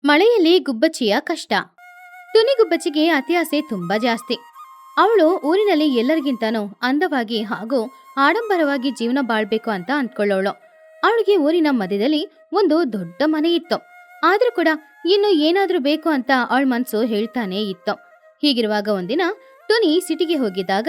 ಮಳೆಯಲ್ಲಿ ಗುಬ್ಬಚ್ಚಿಯ ಕಷ್ಟ. ಟುನಿ ಗುಬ್ಬಚ್ಚಿಗೆ ಅತಿ ಆಸೆ ತುಂಬಾ ಜಾಸ್ತಿ. ಅವಳು ಊರಿನಲ್ಲಿ ಎಲ್ಲರಿಗಿಂತನೂ ಅಂದವಾಗಿ ಹಾಗೂ ಆಡಂಬರವಾಗಿ ಜೀವನ ಬಾಳ್ಬೇಕು ಅಂತ ಅಂದ್ಕೊಳ್ಳೋಳು. ಅವಳಿಗೆ ಊರಿನ ಮಧ್ಯದಲ್ಲಿ ಒಂದು ದೊಡ್ಡ ಮನೆ ಇತ್ತು. ಆದ್ರೂ ಕೂಡ ಇನ್ನು ಏನಾದ್ರೂ ಬೇಕು ಅಂತ ಅವಳ ಮನ್ಸು ಹೇಳ್ತಾನೆ ಇತ್ತು. ಹೀಗಿರುವಾಗ ಒಂದಿನ ಟುನಿ ಸಿಟಿಗೆ ಹೋಗಿದ್ದಾಗ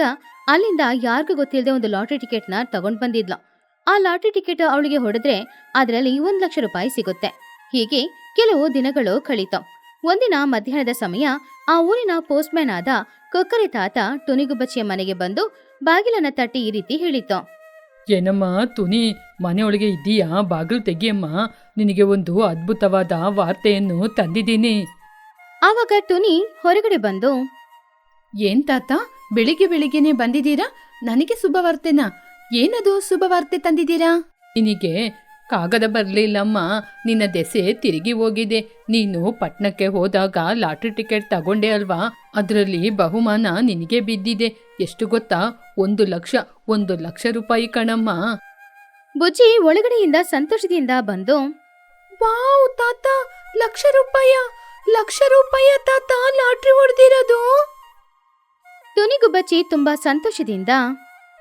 ಅಲ್ಲಿಂದ ಯಾರಿಗೂ ಗೊತ್ತಿಲ್ಲದೆ ಒಂದು ಲಾಟರಿ ಟಿಕೆಟ್ನ ತಗೊಂಡ್ ಬಂದಿದ್ಲು. ಆ ಲಾಟರಿ ಟಿಕೆಟ್ ಅವಳಿಗೆ ಹೊಡೆದ್ರೆ ಅದರಲ್ಲಿ 1,00,000 ರೂಪಾಯಿ ಸಿಗುತ್ತೆ. ಹೀಗೆ ಕೆಲವು ದಿನಗಳು ಕಳೀತು. ಒಂದಿನ ಮಧ್ಯಾಹ್ನದ ಸಮಯ ಆ ಊರಿನ ಪೋಸ್ಟ್ ಮ್ಯಾನ್ ಆದ ಕೊಕ್ಕರೆ ತಾತ ಟುನಿಗುಬ್ಬಚ್ಚಿಯ ಮನೆಗೆ ಬಂದು ಬಾಗಿಲನ್ನ ತಟ್ಟಿ ಈ ರೀತಿ ಹೇಳಿತು. ಏನಮ್ಮ ತುನಿ, ಮನೆಯೊಳಗೆ ಇದ್ದೀಯಾ? ಬಾಗಿಲು ತೆಗಿಯಮ್ಮ, ನಿನಗೆ ಒಂದು ಅದ್ಭುತವಾದ ವಾರ್ತೆಯನ್ನು ತಂದಿದ್ದೀನಿ. ಆವಾಗ ಟುನಿ ಹೊರಗಡೆ ಬಂದು, ಏನ್ ತಾತ, ಬೆಳಿಗ್ಗೆ ಬೆಳಿಗ್ಗೆನೆ ಬಂದಿದ್ದೀರಾ? ನನಗೆ ಶುಭವಾರ್ತೆನಾ? ಏನದು ಶುಭವಾರ್ತೆ ತಂದಿದ್ದೀರಾ? ನಿನಗೆ ಕಾಗದ ಬರಲಿಲ್ಲಮ್ಮ, ನಿನ್ನ ದೆಸೆ ತಿರುಗಿ ಹೋಗಿದೆ. ನೀನು ಪಟ್ನಕ್ಕೆ ಹೋದಾಗ ಲಾಟ್ರಿ ಟಿಕೆಟ್ ತಗೊಂಡೆ ಅಲ್ವಾ, ಅದರಲ್ಲಿ ಬಹುಮಾನ ನಿನಗೆ ಬಿದ್ದಿದೆ. ಎಷ್ಟು ಗೊತ್ತಾ? 1,00,000 ರೂಪಾಯಿ ಕಣಮ್ಮ. ಬುಜ್ಜಿ ಒಳಗಡೆಯಿಂದ ಸಂತೋಷದಿಂದ ಬಂದು, ವಾವ್ ತಾತ, 1,00,000 ರೂಪಾಯಿ ತಾತ, ಲಾಟ್ರಿ ಹೊಡೆದಿರೋದು. ಟುನಿಗುಬ್ಬಚ್ಚಿ ತುಂಬಾ ಸಂತೋಷದಿಂದ,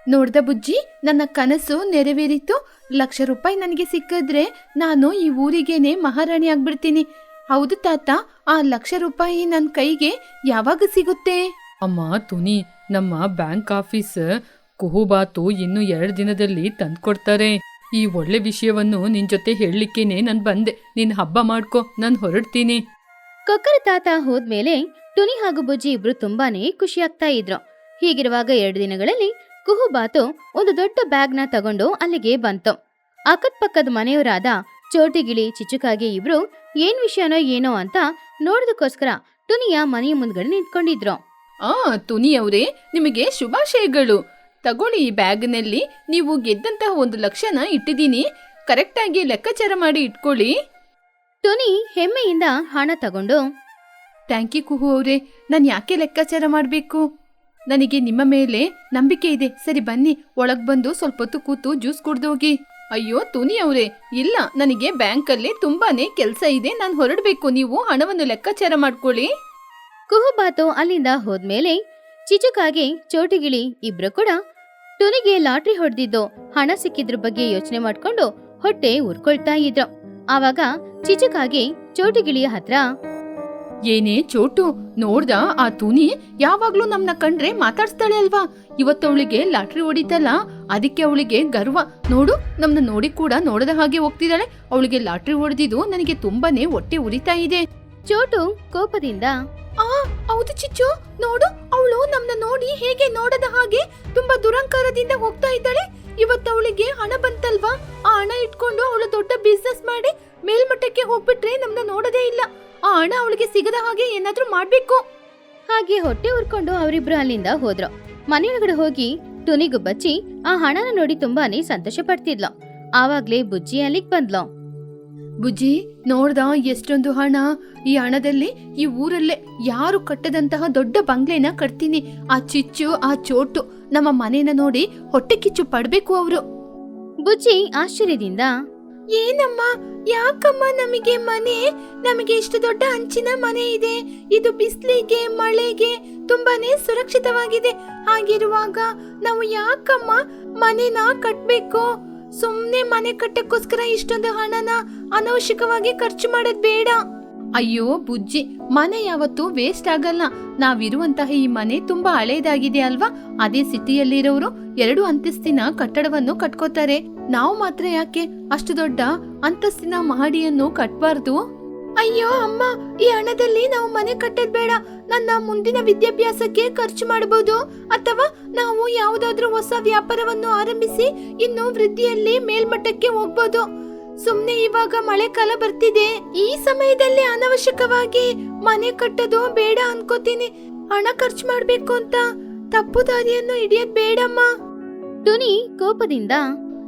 ನೋಡ್ದ ಬುಜ್ಜಿ, ನನ್ನ ಕನಸು ನೆರವೇರಿತು. 1,00,000 ರೂಪಾಯಿ ನನಗೆ ಸಿಕ್ಕಿದ್ರೆ ನಾನು ಈ ಊರಿಗೇನೆ ಮಹಾರಾಣಿ ಆಗ್ಬಿಡ್ತೀನಿ. ಹೌದು ತಾತ, ಆ 1,00,000 ರೂಪಾಯಿ ನನ್ನ ಕೈಗೆ ಯಾವಾಗ ಸಿಗುತ್ತೆ? ಅಮ್ಮ ತುನಿ, ನಮ್ಮ ಬ್ಯಾಂಕ್ ಆಫೀಸ್ ಕುಹುಬಾತು ಇನ್ನು 2 ದಿನದಲ್ಲಿ ತಂದ್ಕೊಡ್ತಾರೆ. ಈ ಒಳ್ಳೆ ವಿಷಯವನ್ನು ನಿನ್ ಜೊತೆ ಹೇಳಲಿಕ್ಕೇನೆ ನಾನು ಬಂದೆ. ನೀನ್ ಹಬ್ಬ ಮಾಡ್ಕೊ, ನಾನು ಹೊರಡ್ತೀನಿ. ಕೊಕ್ಕರೆ ತಾತ ಹೋದ್ಮೇಲೆ ಟುನಿ ಹಾಗೂ ಬುಜ್ಜಿ ಇಬ್ರು ತುಂಬಾನೇ ಖುಷಿಯಾಗ್ತಾ ಇದ್ರು. ಹೀಗಿರುವಾಗ 2 ದಿನಗಳಲ್ಲಿ ಕುಹುಬಾತು ಒಂದು ದೊಡ್ಡ ಬ್ಯಾಗ್ನ ತಗೊಂಡು ಅಲ್ಲಿಗೆ ಬಂತು. ಅಕ್ಕಪಕ್ಕದ ಮನೆಯವರಾದ ಚೋಟಿಗಿಳಿ, ಚಿಚುಕಾಗೆ ಇಬ್ರು ಏನ್ ವಿಷಯನೋ ಏನೋ ಅಂತ ನೋಡೋದಕ್ಕೋಸ್ಕರ ಟುನಿಯ ಮನೆಯ ಮುಂದ್ಗಡೆ ನಿಂತ್ಕೊಂಡಿದ್ರು. ತುನಿ ಅವರೇ, ನಿಮಗೆ ಶುಭಾಶಯಗಳು. ತಗೊಳ್ಳಿ, ಈ ಬ್ಯಾಗ್ನಲ್ಲಿ ನೀವು ಗೆದ್ದಂತಹ 1,00,000 ಇಟ್ಟಿದ್ದೀನಿ. ಕರೆಕ್ಟಾಗಿ ಲೆಕ್ಕಾಚಾರ ಮಾಡಿ ಇಟ್ಕೊಳ್ಳಿ. ಟುನಿ ಹೆಮ್ಮೆಯಿಂದ ಹಣ ತಗೊಂಡು, ಥ್ಯಾಂಕ್ ಯು ಕುಹು ಅವರೇ, ನಾನು ಯಾಕೆ ಲೆಕ್ಕಾಚಾರ ಮಾಡಬೇಕು? ನನಗೆ ನಿಮ್ಮ ಮೇಲೆ ನಂಬಿಕೆ ಇದೆ. ಸರಿ ಬನ್ನಿ, ಒಳಗ್ ಬಂದು ಸ್ವಲ್ಪ ಹೊತ್ತು ಕೂತು ಜ್ಯೂಸ್ ಕುಡ್ದೋಗಿ. ಅಯ್ಯೋ ತುನಿ ಅವರೇ, ಇಲ್ಲ, ನನಗೆ ಬ್ಯಾಂಕಲ್ಲಿ ತುಂಬಾನೇ ಕೆಲಸ ಇದೆ, ನಾನು ಹೊರಡಬೇಕು. ನೀವು ಹಣವನ್ನು ಲೆಕ್ಕಾಚಾರ ಮಾಡ್ಕೊಳ್ಳಿ. ಕುಹುಬಾತು ಅಲ್ಲಿಂದ ಹೋದ್ಮೇಲೆ ಚಿಚುಕಾಗೆ, ಚೋಟಿಗಿಳಿ ಇಬ್ರು ಕೂಡ ಟುನಿಗೆ ಲಾಟ್ರಿ ಹೊಡೆದಿದ್ದು ಹಣ ಸಿಕ್ಕಿದ್ರ ಬಗ್ಗೆ ಯೋಚನೆ ಮಾಡ್ಕೊಂಡು ಹೊಟ್ಟೆ ಉರ್ಕೊಳ್ತಾ ಇದ್ರು. ಆವಾಗ ಚಿಚುಕಾಗೆ ಚೋಟಿಗಿಳಿಯ ಹತ್ರ, ಏನೇ ಚೋಟು, ನೋಡ್ದ ಆ ತುನಿ ಯಾವಾಗ್ಲೂ ನಮ್ನ ಕಂಡ್ರೆ ಮಾತಾಡ್ಸ್ತಾಳೆ ಅಲ್ವಾ? ಇವತ್ತವಳಿಗೆ ಲಾಟ್ರಿ ಹೊಡಿತಲ್ಲ, ಅದಕ್ಕೆ ಅವಳಿಗೆ ಗರ್ವ. ನೋಡು, ನಮ್ನ ನೋಡಿ ಕೂಡ ನೋಡದ ಹಾಗೆ ಹೋಗ್ತಿದ್ದಾಳೆ. ಅವಳಿಗೆ ಲಾಟ್ರಿ ಹೊಡೆದಿದ್ದು ನನಗೆ ತುಂಬಾನೇ ಹೊಟ್ಟೆ ಉರಿತಾ ಇದೆ. ಚೋಟು ಕೋಪದಿಂದ, ಹೌದು ಚಿಚ್ಚು, ನೋಡು, ಅವಳು ನಮ್ನ ನೋಡಿ ಹೇಗೆ ನೋಡದ ಹಾಗೆ ತುಂಬಾ ದುರಂಕಾರದಿಂದ ಹೋಗ್ತಾ ಇದ್ದಾಳೆ. ಇವತ್ತವಳಿಗೆ ಹಣ ಬಂತಲ್ವಾ, ಆ ಹಣ ಇಟ್ಕೊಂಡು ಅವಳು ದೊಡ್ಡ ಬಿಸ್ನೆಸ್ ಮಾಡಿ ಮೇಲ್ಮಟ್ಟಕ್ಕೆ ಹೋಗ್ಬಿಟ್ರೆ ನಮ್ನ ನೋಡದೇ ಇಲ್ಲ. ಆ ಹಣ ಅವಳಿಗೆ ಸಿಗದ ಹಾಗೆ ಏನಾದ್ರೂ ಮಾಡ್ಬೇಕು. ಹಾಗೆ ಹೊಟ್ಟೆ ಉರ್ಕೊಂಡು ಅವರಿಬ್ರು ಅಲ್ಲಿಂದ ಹೋದ್ರು. ಮನೆಯೊಳಗಡೆ ಹೋಗಿ ಟುನಿಗುಬ್ಬಚ್ಚಿ ಆ ಹಣನ ನೋಡಿ ತುಂಬಾನೇ ಸಂತೋಷ ಪಡ್ತಿದ್ಲು. ಆವಾಗ್ಲೇ ಬುಜ್ಜಿ ಅಲ್ಲಿಗ್ ಬಂದ್ಲು. ಬುಜ್ಜಿ, ನೋಡ್ದ ಎಷ್ಟೊಂದು ಹಣ? ಈ ಹಣದಲ್ಲಿ ಈ ಊರಲ್ಲೇ ಯಾರು ಕಟ್ಟದಂತಹ ದೊಡ್ಡ ಬಂಗ್ಲೆನ ಕಟ್ತೀನಿ. ಆ ಚಿಚ್ಚು, ಆ ಚೋಟು ನಮ್ಮ ಮನೇನ ನೋಡಿ ಹೊಟ್ಟೆ ಕಿಚ್ಚು ಪಡ್ಬೇಕು ಅವರು. ಬುಜ್ಜಿ ಆಶ್ಚರ್ಯದಿಂದ, ಏನಮ್ಮ, ಯಾಕಮ್ಮ ನಮಗೆ ಮನೆ? ನಮಗೆ ಇಷ್ಟು ದೊಡ್ಡ ಹಂಚಿನ ಮನೆ ಇದೆ. ಇದು ಬಿಸ್ಲಿಗೆ ಮಳೆಗೆ ತುಂಬಾನೇ ಸುರಕ್ಷಿತವಾಗಿದೆ. ಹಾಗಿರುವಾಗ ನಾವು ಯಾಕಮ್ಮ ಮನೆನ ಕಟ್ಬೇಕು? ಸುಮ್ನೆ ಮನೆ ಕಟ್ಟಕ್ಕೋಸ್ಕರ ಇಷ್ಟೊಂದು ಹಣನ ಅನವಶ್ಯಕವಾಗಿ ಖರ್ಚು ಮಾಡೋದ್ ಬೇಡ. ಅಯ್ಯೋ ಬುಜ್ಜಿ, ಮನೆ ಯಾವತ್ತೂ ವೇಸ್ಟ್ ಆಗಲ್ಲ. ನಾವಿರುವಂತಹ ಈ ಮನೆ ತುಂಬಾ ಹಳೇದಾಗಿದೆ ಅಲ್ವಾ? ಅದೇ ಸಿಟಿಯಲ್ಲಿರೋರು 2 ಅಂತಸ್ತಿನ ಕಟ್ಟಡವನ್ನು ಕಟ್ಕೋತಾರೆ. ನಾವು ಮಾತ್ರ ಯಾಕೆ ಅಷ್ಟು ದೊಡ್ಡ ಅಂತಸ್ತಿನ ಮಹಡಿಯನ್ನು ಕಟ್ಬಾರ್ದು? ಅಯ್ಯೋ ಅಮ್ಮ, ಈ ಹಣದಲ್ಲಿ ನಾವು ಮನೆ ಕಟ್ಟೋದ್ ಬೇಡ. ನನ್ನ ಮುಂದಿನ ವಿದ್ಯಾಭ್ಯಾಸಕ್ಕೆ ಖರ್ಚು ಮಾಡಬಹುದು, ಅಥವಾ ನಾವು ಯಾವುದಾದ್ರೂ ಹೊಸ ವ್ಯಾಪಾರವನ್ನು ಆರಂಭಿಸಿ ಇನ್ನು ವೃದ್ಧಿಯಲ್ಲಿ ಮೇಲ್ಮಟ್ಟಕ್ಕೆ ಹೋಗ್ಬೋದು. ಸುಮ್ನೆ ಇವಾಗ ಮಳೆಕಾಲ ಬರ್ತಿದೆ, ಈ ಸಮಯದಲ್ಲಿ ಅನವಶ್ಯಕವಾಗಿ ಮನೆ ಕಟ್ಟೋದು ಬೇಡ ಅನ್ಕೋತೀನಿ. ಹಣ ಖರ್ಚು ಮಾಡ್ಬೇಕು ಅಂತ ತಪ್ಪು ದಾರಿಯನ್ನು ಹಿಡಿಯೋದ್ ಬೇಡಮ್ಮ. ಟುನಿ ಕೋಪದಿಂದ,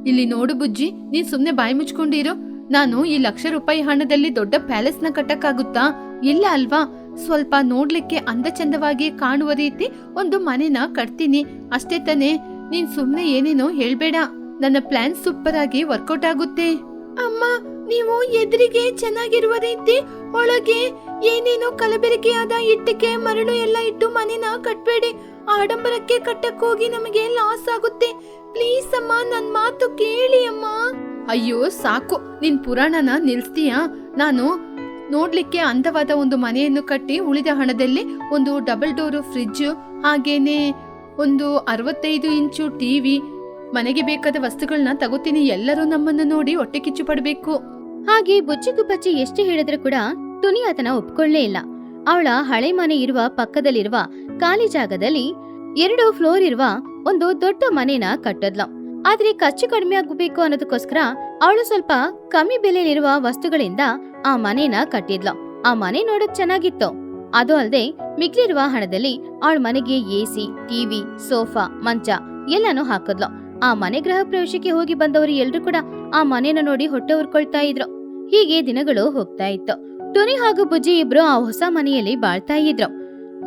ಇಲ್ಲಿ ನೋಡು ಬುಜ್ಜಿ, ನೀನ್ ಸುಮ್ನೆ ಬಾಯಿ ಮುಚ್ಕೊಂಡಿರೋ. ನಾನು ಈ 1,00,000 ರೂಪಾಯಿ ಹಣದಲ್ಲಿ ದೊಡ್ಡ ಪ್ಯಾಲೇಸ್ ನ ಕಟ್ಟಕ್ಕಾಗುತ್ತಾ? ಇಲ್ಲ ಅಲ್ವಾ? ಸ್ವಲ್ಪ ನೋಡ್ಲಿಕ್ಕೆ ಅಂದ ಚಂದವಾಗಿ ಕಾಣುವ ರೀತಿ ಒಂದು ಮನೆನ ಕಟ್ತೀನಿ ಅಷ್ಟೇ ತಾನೆ. ನೀನ್ ಸುಮ್ನೆ ಏನೇನೋ ಹೇಳ್ಬೇಡ. ನನ್ನ ಪ್ಲಾನ್ ಸೂಪರ್ ಆಗಿ ವರ್ಕೌಟ್ ಆಗುತ್ತೆ. ಅಮ್ಮ, ನೀವು ಎದುರಿಗೆ ಚೆನ್ನಾಗಿರುವ ರೀತಿ ಒಳಗೆ ಏನೇನೋ ಕಲಬೆರಕೆಯಾದ ಇಟ್ಟಿಗೆ ಮರಳು ಎಲ್ಲ ಇಟ್ಟು ಮನೆನ ಕಟ್ಬೇಡಿ. ಆಡಂಬರಕ್ಕೆ ಕಟ್ಟಕ್ ಹೋಗಿ ನಮಗೆ ಲಾಸ್ ಆಗುತ್ತೆ. ಪ್ಲೀಸ್ ಅಮ್ಮ, ನನ್ ಮಾತು ಕೇಳಿ ಅಮ್ಮ. ಅಯ್ಯೋ ಸಾಕು, ನಿನ್ ಪುರಾಣನ ನಿಲ್ಸ್ತೀಯಾ? ನಾನು ನೋಡ್ಲಿಕ್ಕೆ ಅಂದವಾದ ಒಂದು ಮನೆಯನ್ನು ಕಟ್ಟಿ ಉಳಿದ ಹಣದಲ್ಲಿ ಒಂದು ಡಬಲ್ ಡೋರು ಫ್ರಿಡ್ಜ್, ಹಾಗೇನೆ ಒಂದು 65 ಇಂಚು ಟಿವಿ, ಮನೆಗೆ ಬೇಕಾದ ವಸ್ತುಗಳನ್ನ ತಗೋತೀನಿ. ಎಲ್ಲರೂ ನಮ್ಮನ್ನ ನೋಡಿ ಹೊಟ್ಟೆ ಕಿಚ್ಚು ಪಡ್ಬೇಕು. ಹಾಗೆ ಬುಜ್ಜಿ ಗುಬ್ಬಚ್ಚಿ ಎಷ್ಟು ಹೇಳಿದ್ರು ಕೂಡ ಟುನಿ ಅದನ್ನ ಒಪ್ಕೊಳ್ಳೇ ಇಲ್ಲ. ಅವಳ ಹಳೆ ಮನೆ ಇರುವ ಪಕ್ಕದಲ್ಲಿರುವ ಖಾಲಿ ಜಾಗದಲ್ಲಿ 2 ಫ್ಲೋರ್ ಇರುವ ಒಂದು ದೊಡ್ಡ ಮನೆನ ಕಟ್ಟದ್ಲು. ಆದ್ರೆ ಖರ್ಚು ಕಡಿಮೆ ಆಗಬೇಕು ಅನ್ನೋದಕ್ಕೋಸ್ಕರ ಅವಳು ಸ್ವಲ್ಪ ಕಮ್ಮಿ ಬೆಲೆಯಲ್ಲಿರುವ ವಸ್ತುಗಳಿಂದ ಆ ಮನೆನ ಕಟ್ಟಿದ್ಲು. ಆ ಮನೆ ನೋಡಕ್ ಚೆನ್ನಾಗಿತ್ತು. ಅದು ಅಲ್ಲದೆ ಮಿಕ್ಲಿರುವ ಹಣದಲ್ಲಿ ಅವಳ ಮನೆಗೆ ಎಸಿ, ಟಿವಿ, ಸೋಫಾ, ಮಂಚ ಎಲ್ಲಾನು ಹಾಕದ್ಲು. ಆ ಮನೆ ಗೃಹ ಪ್ರವೇಶಕ್ಕೆ ಹೋಗಿ ಬಂದವರು ಎಲ್ರು ಕೂಡ ಆ ಮನೆನ ನೋಡಿ ಹೊಟ್ಟೆ ಉರ್ಕೊಳ್ತಾ ಇದ್ರು. ಹೀಗೆ ದಿನಗಳು ಹೋಗ್ತಾ ಇತ್ತು. ಟುನಿ ಹಾಗೂ ಬುಜ್ಜಿ ಇಬ್ರು ಆ ಹೊಸ ಮನೆಯಲ್ಲಿ ಬಾಳ್ತಾ ಇದ್ರು.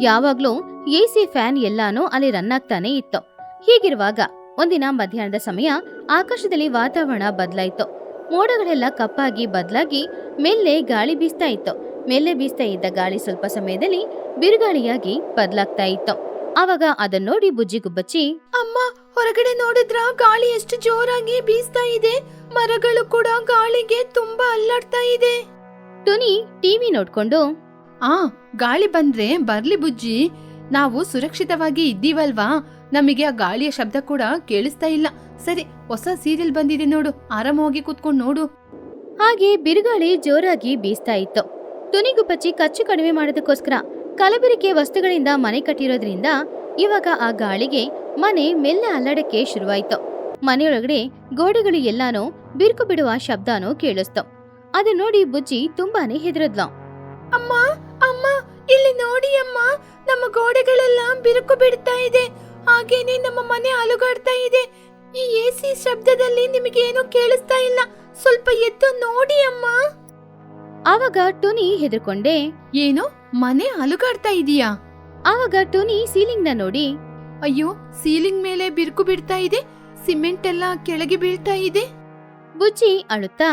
ಯಾವಾಗ್ಲೂ ಎಸಿ, ಫ್ಯಾನ್ ಎಲ್ಲಾನು ಅಲ್ಲಿ ರನ್ ಆಗ್ತಾನೆ ಇತ್ತು. ಹೀಗಿರುವಾಗ ಒಂದಿನ ಮಧ್ಯಾಹ್ನದ ಸಮಯ ಆಕಾಶದಲ್ಲಿ ವಾತಾವರಣ ಬದಲಾಯಿತು. ಮೋಡಗಳೆಲ್ಲ ಕಪ್ಪಾಗಿ ಬದಲಾಗಿ ಮೇಲೆ ಗಾಳಿ ಬೀಸ್ತಾ ಇತ್ತು. ಮೇಲೆ ಬೀಸ್ತಾ ಇದ್ದ ಗಾಳಿ ಸ್ವಲ್ಪ ಸಮಯದಲ್ಲಿ ಬಿರುಗಾಳಿಯಾಗಿ ಬದಲಾಗ್ತಾ ಇತ್ತು. ಆವಾಗ ಅದನ್ನ ನೋಡಿ ಬುಜ್ಜಿ ಗುಬ್ಬಚ್ಚಿ, ಅಮ್ಮ, ಹೊರಗಡೆ ನೋಡಿದ್ರ ಗಾಳಿ ಎಷ್ಟು ಜೋರಾಗಿ ಬೀಸ್ತಾ ಇದೆ. ಮರಗಳು ಕೂಡ ಗಾಳಿಗೆ ತುಂಬಾ ಅಲ್ಲಾಡ್ತಾ ಇದೆ. ಟುನಿ ಟಿವಿ ನೋಡ್ಕೊಂಡು, ಗಾಳಿ ಬಂದ್ರೆ ಬರ್ಲಿ ಬುಜ್ಜಿ, ನಾವು ಸುರಕ್ಷಿತವಾಗಿ ಇದ್ದೀವಲ್ವಾ, ನಮಗೆ ಆ ಗಾಳಿಯ ಶಬ್ದ ಕೂಡ ಕೇಳಿಸ್ತಾ ಇಲ್ಲ. ಸರಿ, ಹೊಸ ಸೀರಿಯಲ್ ಬಂದಿದೆ ನೋಡು, ಆರಾಮವಾಗಿ ಕೂತ್ಕೊಂಡು ನೋಡು. ಹಾಗೆ ಬಿರುಗಾಳಿ ಜೋರಾಗಿ ಬೀಸ್ತಾ ಇತ್ತು. ಟುನಿ ಗುಬ್ಬಚ್ಚಿ ಖರ್ಚು ಕಡಿಮೆ ಮಾಡೋದಕ್ಕೋಸ್ಕರ ಕಲಬೆರಕೆ ವಸ್ತುಗಳಿಂದ ಮನೆ ಕಟ್ಟಿರೋದ್ರಿಂದ ಇವಾಗ ಆ ಗಾಳಿಗೆ ಮನೆ ಮೆಲ್ಲ ಅಲ್ಲಾಡಕ್ಕೆ ಶುರುವಾಯ್ತು. ಮನೆಯೊಳಗಡೆ ಗೋಡೆಗಳು ಎಲ್ಲಾನು ಬಿರುಕು ಬಿಡುವ ಶಬ್ದನೂ ಕೇಳಿಸ್ತು. ಅದನ್ನ ನೋಡಿ ಬುಜ್ಜಿ ತುಂಬಾನೇ ಹೆದರದ್ಲು. ಅಮ್ಮ, ಅಮ್ಮ, ಇಲ್ಲಿ ನೋಡಿ ಅಮ್ಮ, ನಮ್ಮ ಗೋಡೆಗಳೆಲ್ಲ ಬಿರುಕು ಬಿಡ್ತಾ ಇದೆ. ಹಾಗೇನೆ ನಮ್ಮ ಮನೆ ಅಲುಗಾಡ್ತಾ ಇದೆ. ಈ ಎಸಿ ಶಬ್ದದಲ್ಲಿ ನಿಮಗೆ ಏನೂ ಕೇಳಿಸ್ತಾ ಇಲ್ಲ. ಸ್ವಲ್ಪ ಎದ್ದು ನೋಡಿ ಅಮ್ಮ. ಆವಾಗ ಟುನಿ ಹೆದರ್ಕೊಂಡೆ, ಏನೋ ಮನೆ ಅಲುಗಾಡ್ತಾ ಇದೀಯಾ? ಆವಾಗ ಟುನಿ ಸೀಲಿಂಗ್ ನ ನೋಡಿ, ಅಯ್ಯೋ, ಸೀಲಿಂಗ್ ಮೇಲೆ ಬಿರುಕು ಬಿಡ್ತಾ ಇದೆ, ಸಿಮೆಂಟ್ ಎಲ್ಲ ಕೆಳಗೆ ಬೀಳ್ತಾ ಇದೆ. ಬುಜ್ಜಿ ಅಳುತ್ತಾ,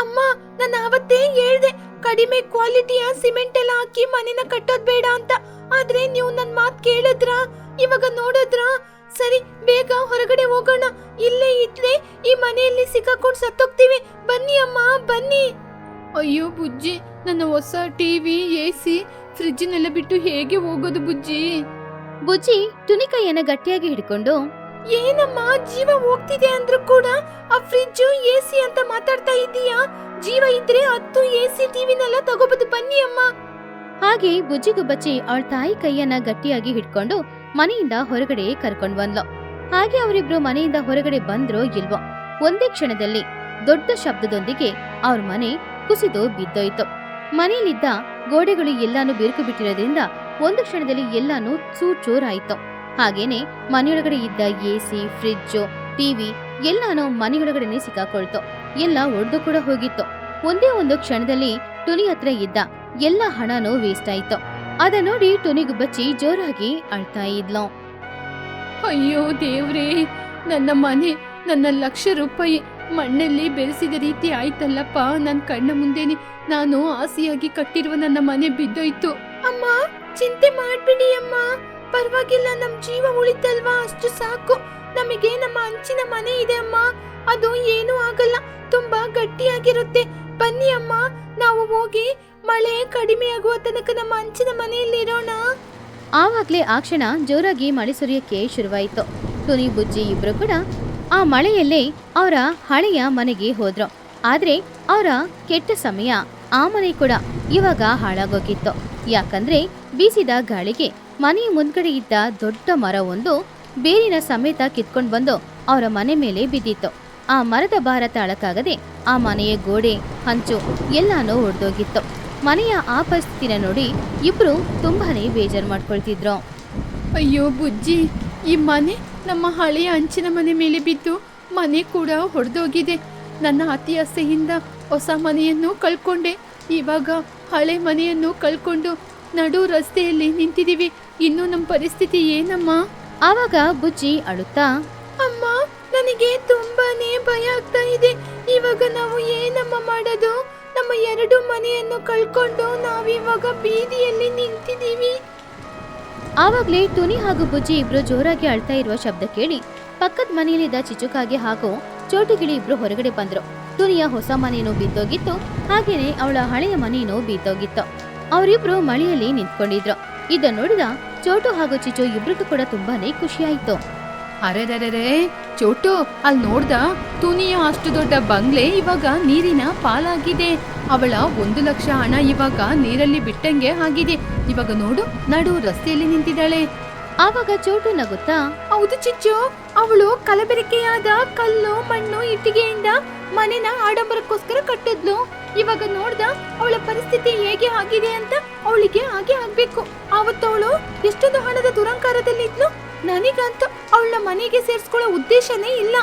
ಅಮ್ಮ, ನಾನು ಅವತ್ತೇ ಹೇಳ್ದೆ ಕಡಿಮೆ ಕ್ವಾಲಿಟಿಯ ಸಿಮೆಂಟ್ ಎಲ್ಲ ಹಾಕಿ ಮನೆನ ಕಟ್ಟೋದ್ ಬೇಡ ಅಂತ. ಆದ್ರೆ ನೀವು ನನ್ ಮಾತ್ ಕೇಳಿದ್ರ? ಇವಾಗ ನೋಡಿದ್ರ? ಸರಿ, ಬೇಗ ಹೊರಗಡೆ ಹೋಗೋಣ. ಇಲ್ಲೇ ಈ ಮನೆಯಲ್ಲಿ ಸಿಕ್ಕಾಕೊಂಡು ಸತ್ತೋಗ್ತೀವಿ. ಬನ್ನಿ ಅಮ್ಮ, ಬನ್ನಿ. ಅಯ್ಯೋ ಬುಜ್ಜಿ, ನನ್ನ ಹೊಸ ಟಿವಿ, ಎಸಿ, ಫ್ರಿಡ್ಜ್ನೆಲ್ಲ ಬಿಟ್ಟು ಹೇಗೆ ಹೋಗೋದು ಬುಜ್ಜಿ? ಬುಜ್ಜಿ ಟುನಿ ಕೈಯನ್ನ ಗಟ್ಟಿಯಾಗಿ ಹಿಡ್ಕೊಂಡು, ಏನಮ್ಮ, ಜೀವ ಹೋಗ್ತಿದೆ ಅಂದ್ರೂ ಕೂಡ ಆ ಫ್ರಿಡ್ಜ್, ಎಸಿ ಅಂತ ಮಾತಾಡ್ತಾ ಇದ್ದೀಯಾ? ಜೀವ ಇದ್ರೆ 10 ಎಸಿ, ಟಿವಿನೆಲ್ಲ ತಗೋಬಹುದು. ಬನ್ನಿ ಅಮ್ಮ. ಹಾಗೆ ಬುಜ್ಜಿ ಗುಬ್ಬಚ್ಚಿ ಅವಳ ತಾಯಿ ಕೈಯನ್ನ ಗಟ್ಟಿಯಾಗಿ ಹಿಡ್ಕೊಂಡು ಮನೆಯಿಂದ ಹೊರಗಡೆ ಕರ್ಕೊಂಡ್ ಬಂದ್ಲು. ಹಾಗೆ ಅವರಿಬ್ರು ಮನೆಯಿಂದ ಹೊರಗಡೆ ಬಂದ್ರೋ ಇಲ್ವೋ, ಒಂದೇ ಕ್ಷಣದಲ್ಲಿ ದೊಡ್ಡ ಶಬ್ದದೊಂದಿಗೆ ಅವ್ರ ಮನೆ ಕುಸಿದು ಬಿದ್ದೋಯ್ತು. ಮನೆಯಲ್ಲಿದ್ದ ಗೋಡೆಗಳು ಎಲ್ಲಾನು ಬಿರುಕು ಬಿಟ್ಟಿರೋದ್ರಿಂದ ಒಂದು ಕ್ಷಣದಲ್ಲಿ ಎಲ್ಲಾನು ಚೂರಾಯ್ತು. ಹಾಗೇನೆ ಮನೆಯೊಳಗಡೆ ಇದ್ದ ಎಸಿ, ಫ್ರಿಡ್ಜ್, ಟಿವಿ ಎಲ್ಲಾನು ಮನೆಯೊಳಗಡೆನೆ ಸಿಕ್ಕಾಕೊಳ್ತು. ಎಲ್ಲ ಒಡೆದು ಕೂಡ ಹೋಗಿತ್ತು. ಒಂದೇ ಒಂದು ಕ್ಷಣದಲ್ಲಿ ಟುನಿ ಹತ್ರ ಇದ್ದ ಎಲ್ಲ ಹಣನೂ ವೇಸ್ಟ್ ಆಯ್ತು. ಅದ ನೋಡಿ ಟುನಿ ಗುಬ್ಬಚ್ಚಿ ಜೋರಾಗಿ ಅಳ್ತಾ ಇದ್ಲು. ಅಯ್ಯೋ ದೇವ್ರೇ, ನನ್ನ ಮನೆ, ನನ್ನ ₹1,00,000 ಮಣ್ಣಲ್ಲಿ ಬೆರೆಸಿದ ರೀತಿ ಆಯ್ತಲ್ಲಪ್ಪ. ನನ್ನ ಕಣ್ಣ ಮುಂದೆನೆ ನಾನು ಆಸೆಯಾಗಿ ಕಟ್ಟಿರುವ ನನ್ನ ಮನೆ ಬಿದ್ದೋಯ್ತು. ಅಮ್ಮ, ಚಿಂತೆ ಮಾಡ್ಬಿಡಿ ಅಮ್ಮ, ಪರವಾಗಿಲ್ಲ. ನಮ್ ಜೀವ ಉಳಿತಲ್ವಾ, ಅಷ್ಟು ಸಾಕು. ನಮಗೆ ನಮ್ಮ ಹಂಚಿನ ಮನೆ ಇದೆ ಅಮ್ಮ, ಅದು ಏನೂ ಆಗಲ್ಲ, ತುಂಬಾ ಗಟ್ಟಿಯಾಗಿರುತ್ತೆ. ಬನ್ನಿ ಅಮ್ಮ, ನಾವು ಹೋಗಿ ಮಳೆ ಕಡಿಮೆ ಆಗುವ ತನಕ ನಮ್ಮ ಹಂಚಿನ ಮನೆಯಲ್ಲಿ ಇರೋಣ. ಆವಾಗ್ಲೇ ಆ ಕ್ಷಣ ಜೋರಾಗಿ ಮಳೆ ಸುರಿಯಕ್ಕೆ ಶುರುವಾಯಿತು. ಟುನಿ ಬುಜ್ಜಿ ಇಬ್ರು ಕೂಡ ಆ ಮಳೆಯಲ್ಲೇ ಅವರ ಹಳೆಯ ಮನೆಗೆ ಹೋದ್ರು. ಆದ್ರೆ ಅವರ ಕೆಟ್ಟ ಸಮಯ ಆ ಮನೆ ಕೂಡ ಇವಾಗ ಹಾಳಾಗೋಗಿತ್ತು. ಯಾಕಂದ್ರೆ ಬೀಸಿದ ಗಾಳಿಗೆ ಮನೆಯ ಮುಂದ್ಗಡೆ ಇದ್ದ ದೊಡ್ಡ ಮರವೊಂದು ಬೇರಿನ ಸಮೇತ ಕಿತ್ಕೊಂಡು ಬಂದು ಅವರ ಮನೆ ಮೇಲೆ ಬಿದ್ದಿತ್ತು. ಆ ಮರದ ಭಾರ ತಾಳಕ್ಕಾಗದೆ ಆ ಮನೆಯ ಗೋಡೆ, ಹಂಚು ಎಲ್ಲಾನು ಒಡೆದೋಗಿತ್ತು. ಮನೆಯ ಆ ಪರಿಸ್ಥಿತಿನ ನೋಡಿ ಇಬ್ರು ತುಂಬಾನೇ ಬೇಜಾರು ಮಾಡ್ಕೊಳ್ತಿದ್ರು. ಅಯ್ಯೋ ಬುಜ್ಜಿ, ಈ ಮನೆ ನಮ್ಮ ಹಳೆಯ ಹಂಚಿನ ಮನೆ ಮೇಲೆ ಬಿದ್ದು ಮನೆ ಕೂಡ ಹೊಡೆದೋಗಿದೆ. ನನ್ನ ಅತಿ ಆಸೆಯಿಂದ ಹೊಸ ಮನೆಯನ್ನು ಕಳ್ಕೊಂಡೆ. ಇವಾಗ ಹಳೆ ಮನೆಯನ್ನು ಕಳ್ಕೊಂಡು ನಡು ರಸ್ತೆಯಲ್ಲಿ ನಿಂತಿದೀವಿ. ಇನ್ನು ನಮ್ಮ ಪರಿಸ್ಥಿತಿ ಏನಮ್ಮ? ಆವಾಗ ಬುಜ್ಜಿ ಅಳುತ್ತಾ, ಅಮ್ಮ, ನನಗೆ ತುಂಬಾನೇ ಭಯ ಆಗ್ತಾ ಇದೆ. ಇವಾಗ ನಾವು ಏನಮ್ಮ ಮಾಡೋದು? ನಮ್ಮ 2 ಮನೆಯನ್ನು ಕಳ್ಕೊಂಡು ನಾವಿವಾಗ ಬೀದಿಯಲ್ಲಿ ನಿಂತಿದ್ದೀವಿ. ಆವಾಗ್ಲೇ ಟುನಿ ಹಾಗೂ ಬುಜ್ಜಿ ಇಬ್ರು ಜೋರಾಗಿ ಅಳ್ತಾ ಇರುವ ಶಬ್ದ ಕೇಳಿ ಪಕ್ಕದ ಮನೆಯಲ್ಲಿದ್ದ ಚಿಚುಕಾಗೆ ಹಾಗೂ ಚೋಟುಗಿಳಿ ಇಬ್ರು ಹೊರಗಡೆ ಬಂದ್ರು. ಟುನಿಯ ಹೊಸ ಮನೇನೂ ಬಿದ್ದೋಗಿತ್ತು, ಹಾಗೇನೆ ಅವಳ ಹಳೆಯ ಮನೇನೂ ಬಿದ್ದೋಗಿತ್ತು. ಅವರಿಬ್ರು ಮಳೆಯಲ್ಲಿ ನಿಂತ್ಕೊಂಡಿದ್ರು. ಇದನ್ನ ನೋಡಿದ ಚೋಟು ಹಾಗೂ ಚಿಚು ಇಬ್ರಿಗೂ ಕೂಡ ತುಂಬಾನೇ ಖುಷಿಯಾಯ್ತು. ಅರೆದರೇ ಚೋಟು, ಅಲ್ಲಿ ನೋಡ್ದ ತುನಿಯ ಅಷ್ಟು ದೊಡ್ಡ ಬಂಗ್ಲೆ ಇವಾಗ ನೀರಿನ ಪಾಲಾಗಿದೆ. ಅವಳ 1 ಲಕ್ಷ ಹಣ ಇವಾಗ ನೀರಲ್ಲಿ ಬಿಟ್ಟಂಗೆ ಆಗಿದೆ. ಇವಾಗ ನೋಡು, ನಡು ರಸ್ತೆಯಲ್ಲಿ ನಿಂತಿದ್ದಾಳೆ. ಆವಾಗ ಚೋಟು ನಗುತ್ತಾ, ಹೌದು ಚಿಚ್ಚು, ಅವಳು ಕಲಬೆರಕೆಯಾದ ಕಲ್ಲು ಮಣ್ಣು ಇಟ್ಟಿಗೆಯಿಂದ ಮನೆನ ಆಡಂಬರಕ್ಕೋಸ್ಕರ ಕಟ್ಟಿದ್ಲು. ಇವಾಗ ನೋಡ್ದ ಅವಳ ಪರಿಸ್ಥಿತಿ ಹೇಗೆ ಆಗಿದೆ ಅಂತ. ಅವಳಿಗೆ ಹಾಗೆ ಆಗ್ಬೇಕು. ಅವತ್ತವಳು ಎಷ್ಟೊಂದು ಹಣದ ದುರಂಕಾರದಲ್ಲಿದ್ಲು. ನನಗಂತೂ ಅವಳ ಮನೆಗೆ ಸೇರ್ಸ್ಕೊಳ್ಳೋ ಉದ್ದೇಶನೇ ಇಲ್ಲ.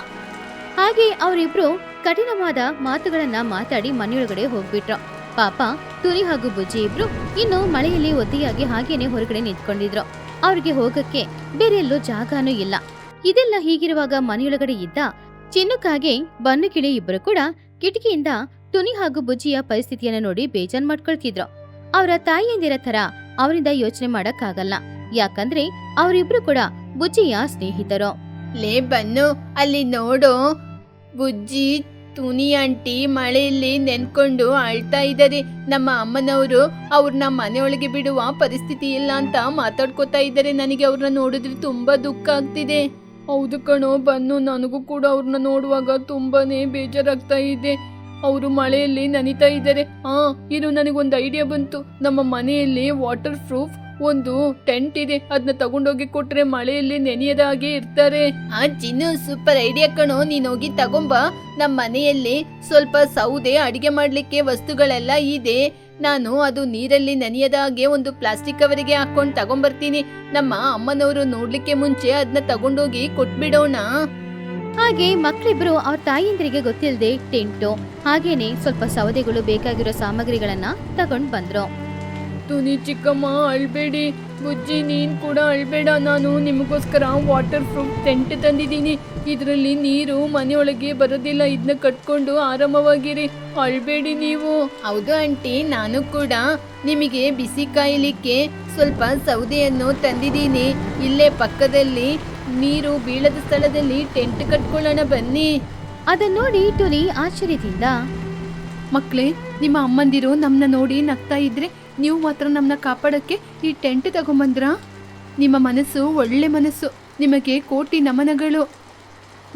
ಹಾಗೆ ಅವರಿಬ್ರು ಕಠಿಣವಾದ ಮಾತುಗಳನ್ನ ಮಾತಾಡಿ ಮನೆಯೊಳಗಡೆ ಹೋಗ್ಬಿಟ್ರು. ಪಾಪ ಟುನಿ ಹಾಗೂ ಬುಜ್ಜಿ ಇಬ್ರು ಇನ್ನು ಮಳೆಯಲ್ಲಿ ಒದ್ದೆಯಾಗಿ ಹಾಗೇನೆ ಹೊರಗಡೆ ನಿಂತ್ಕೊಂಡಿದ್ರು. ಅವ್ರಿಗೆ ಹೋಗಕ್ಕೆ ಬೇರೆ ಎಲ್ಲೋ ಜಾಗನೂ ಇಲ್ಲ. ಇದೆಲ್ಲ ಹೀಗಿರುವಾಗ ಮನೆಯೊಳಗಡೆ ಇದ್ದ ಚಿನ್ನುಕಾಗೆ ಬನ್ನುಕಿಳಿ ಇಬ್ರು ಕೂಡ ಕಿಟಕಿಯಿಂದ ಟುನಿ ಹಾಗೂ ಬುಜ್ಜಿಯ ಪರಿಸ್ಥಿತಿಯನ್ನ ನೋಡಿ ಬೇಜಾನ್ ಮಾಡ್ಕೊಳ್ತಿದ್ರು. ಅವರ ತಾಯಿಯಂದಿರ ತರ ಅವರಿಂದ ಯೋಚನೆ ಮಾಡಕ್ಕಾಗಲ್ಲ, ಯಾಕಂದ್ರೆ ಅವರಿಬ್ರು ಕೂಡ ಬುಜ್ಜಿಯ ಸ್ನೇಹಿತರು. ಲೇ ಬನ್ನು, ಅಲ್ಲಿ ನೋಡು, ಬುಜ್ಜಿ ತುನಿ ಆಂಟಿ ಮಳೆಯಲ್ಲಿ ನೆನ್ಕೊಂಡು ಅಳ್ತಾ ಇದ್ದಾರೆ. ನಮ್ಮ ಅಮ್ಮನವರು ಅವ್ರನ್ನ ಮನೆಯೊಳಗೆ ಬಿಡುವ ಪರಿಸ್ಥಿತಿ ಇಲ್ಲ ಅಂತ ಮಾತಾಡ್ಕೋತಾ ಇದ್ದಾರೆ. ನನಗೆ ಅವ್ರನ್ನ ನೋಡಿದ್ರೆ ತುಂಬಾ ದುಃಖ ಆಗ್ತಿದೆ. ಹೌದು ಕಣೋ ಬನ್ನು, ನನಗೂ ಕೂಡ ಅವ್ರನ್ನ ನೋಡುವಾಗ ತುಂಬಾನೇ ಬೇಜಾರಾಗ್ತಾ ಇದೆ. ಅವರು ಮಳೆಯಲ್ಲಿ ನನಿತಾ ಇದ್ದಾರೆ. ಇದು ನನಗೊಂದು ಐಡಿಯಾ ಬಂತು. ನಮ್ಮ ಮನೆಯಲ್ಲಿ ವಾಟರ್ ಪ್ರೂಫ್ ಒಂದು ಟೆಂಟ್ ಇದೆ, ಅದನ್ನ ತಗೊಂಡೋಗಿ ಕೊಟ್ರೆ ಮಳೆಯಲ್ಲಿ ನೆನೆಯದ ಹಾಗೆ ಇರ್ತಾರೆ. ಚಿನ್ನು, ಸೂಪರ್ ಐಡಿಯಾ ಕಣೋ. ನೀನ್ ಹೋಗಿ ತಗೊಂಬ. ನಮ್ಮ ಮನೆಯಲ್ಲಿ ಸ್ವಲ್ಪ ಸೌದೆ ಅಡಿಗೆ ಮಾಡ್ಲಿಕ್ಕೆ ವಸ್ತುಗಳೆಲ್ಲ ಇದೆ. ನಾನು ಅದು ನೀರಲ್ಲಿ ನೆನೆಯದ ಹಾಗೆ ಒಂದು ಪ್ಲಾಸ್ಟಿಕ್ ಕವರಿಗೆ ಹಾಕೊಂಡು ತಗೊಂಬರ್ತೀನಿ. ನಮ್ಮ ಅಮ್ಮನವರು ನೋಡ್ಲಿಕ್ಕೆ ಮುಂಚೆ ಅದನ್ನ ತಗೊಂಡೋಗಿ ಕೊಟ್ಬಿಡೋಣ. ಹಾಗೆ ಮಕ್ಳಿಬ್ರು ಅವ್ರ ತಾಯಿಯಂದ್ರಿಗೆ ಗೊತ್ತಿಲ್ಲದೆ ಟೆಂಟು ಹಾಗೇನೆ ಸ್ವಲ್ಪ ಸೌದೆಗಳು ಬೇಕಾಗಿರೋ ಸಾಮಗ್ರಿಗಳನ್ನ ತಗೊಂಡ್ ಬಂದ್ರು. ತುನಿ ಚಿಕ್ಕಮ್ಮ ಅಳ್ಬೇಡಿ, ಬುಜ್ಜಿ ನೀನ್ ಕೂಡ ಅಳ್ಬೇಡ. ನಾನು ನಿಮಗೋಸ್ಕರ ವಾಟರ್ ಪ್ರೂಫ್ ಟೆಂಟ್ ತಂದಿದ್ದೀನಿ. ಇದರಲ್ಲಿ ನೀರು ಮನೆಯೊಳಗೆ ಬರೋದಿಲ್ಲ. ಇದನ್ನ ಕಟ್ಕೊಂಡು ಆರಾಮವಾಗಿರಿ, ಅಳ್ಬೇಡಿ ನೀವು. ಹೌದು ಆಂಟಿ, ನಾನು ಕೂಡ ನಿಮಗೆ ಬಿಸಿ ಕಾಯಲಿಕ್ಕೆ ಸ್ವಲ್ಪ ಸೌದೆಯನ್ನು ತಂದಿದ್ದೀನಿ. ಇಲ್ಲೇ ಪಕ್ಕದಲ್ಲಿ ನೀರು ಬೀಳದ ಸ್ಥಳದಲ್ಲಿ ಟೆಂಟ್ ಕಟ್ಕೊಳ್ಳೋಣ ಬನ್ನಿ. ಅದನ್ನ ನೋಡಿ ಟುನಿ ಆಶ್ಚರ್ಯದಿಂದ, ಮಕ್ಳೇ, ನಿಮ್ಮ ಅಮ್ಮಂದಿರು ನಮ್ಮನ್ನ ನೋಡಿ ನಗ್ತಾ ಇದ್ರೆ ನೀವು ಮಾತ್ರ ನಮ್ಮನ್ನ ಕಾಪಾಡಕ್ಕೆ ಈ ಟೆಂಟ್ ತಗೊಂಬಂದ್ರ? ನಿಮ್ಮ ಮನಸ್ಸು ಒಳ್ಳೆ ಮನಸ್ಸು, ನಿಮಗೆ ಕೋಟಿ ನಮನಗಳು.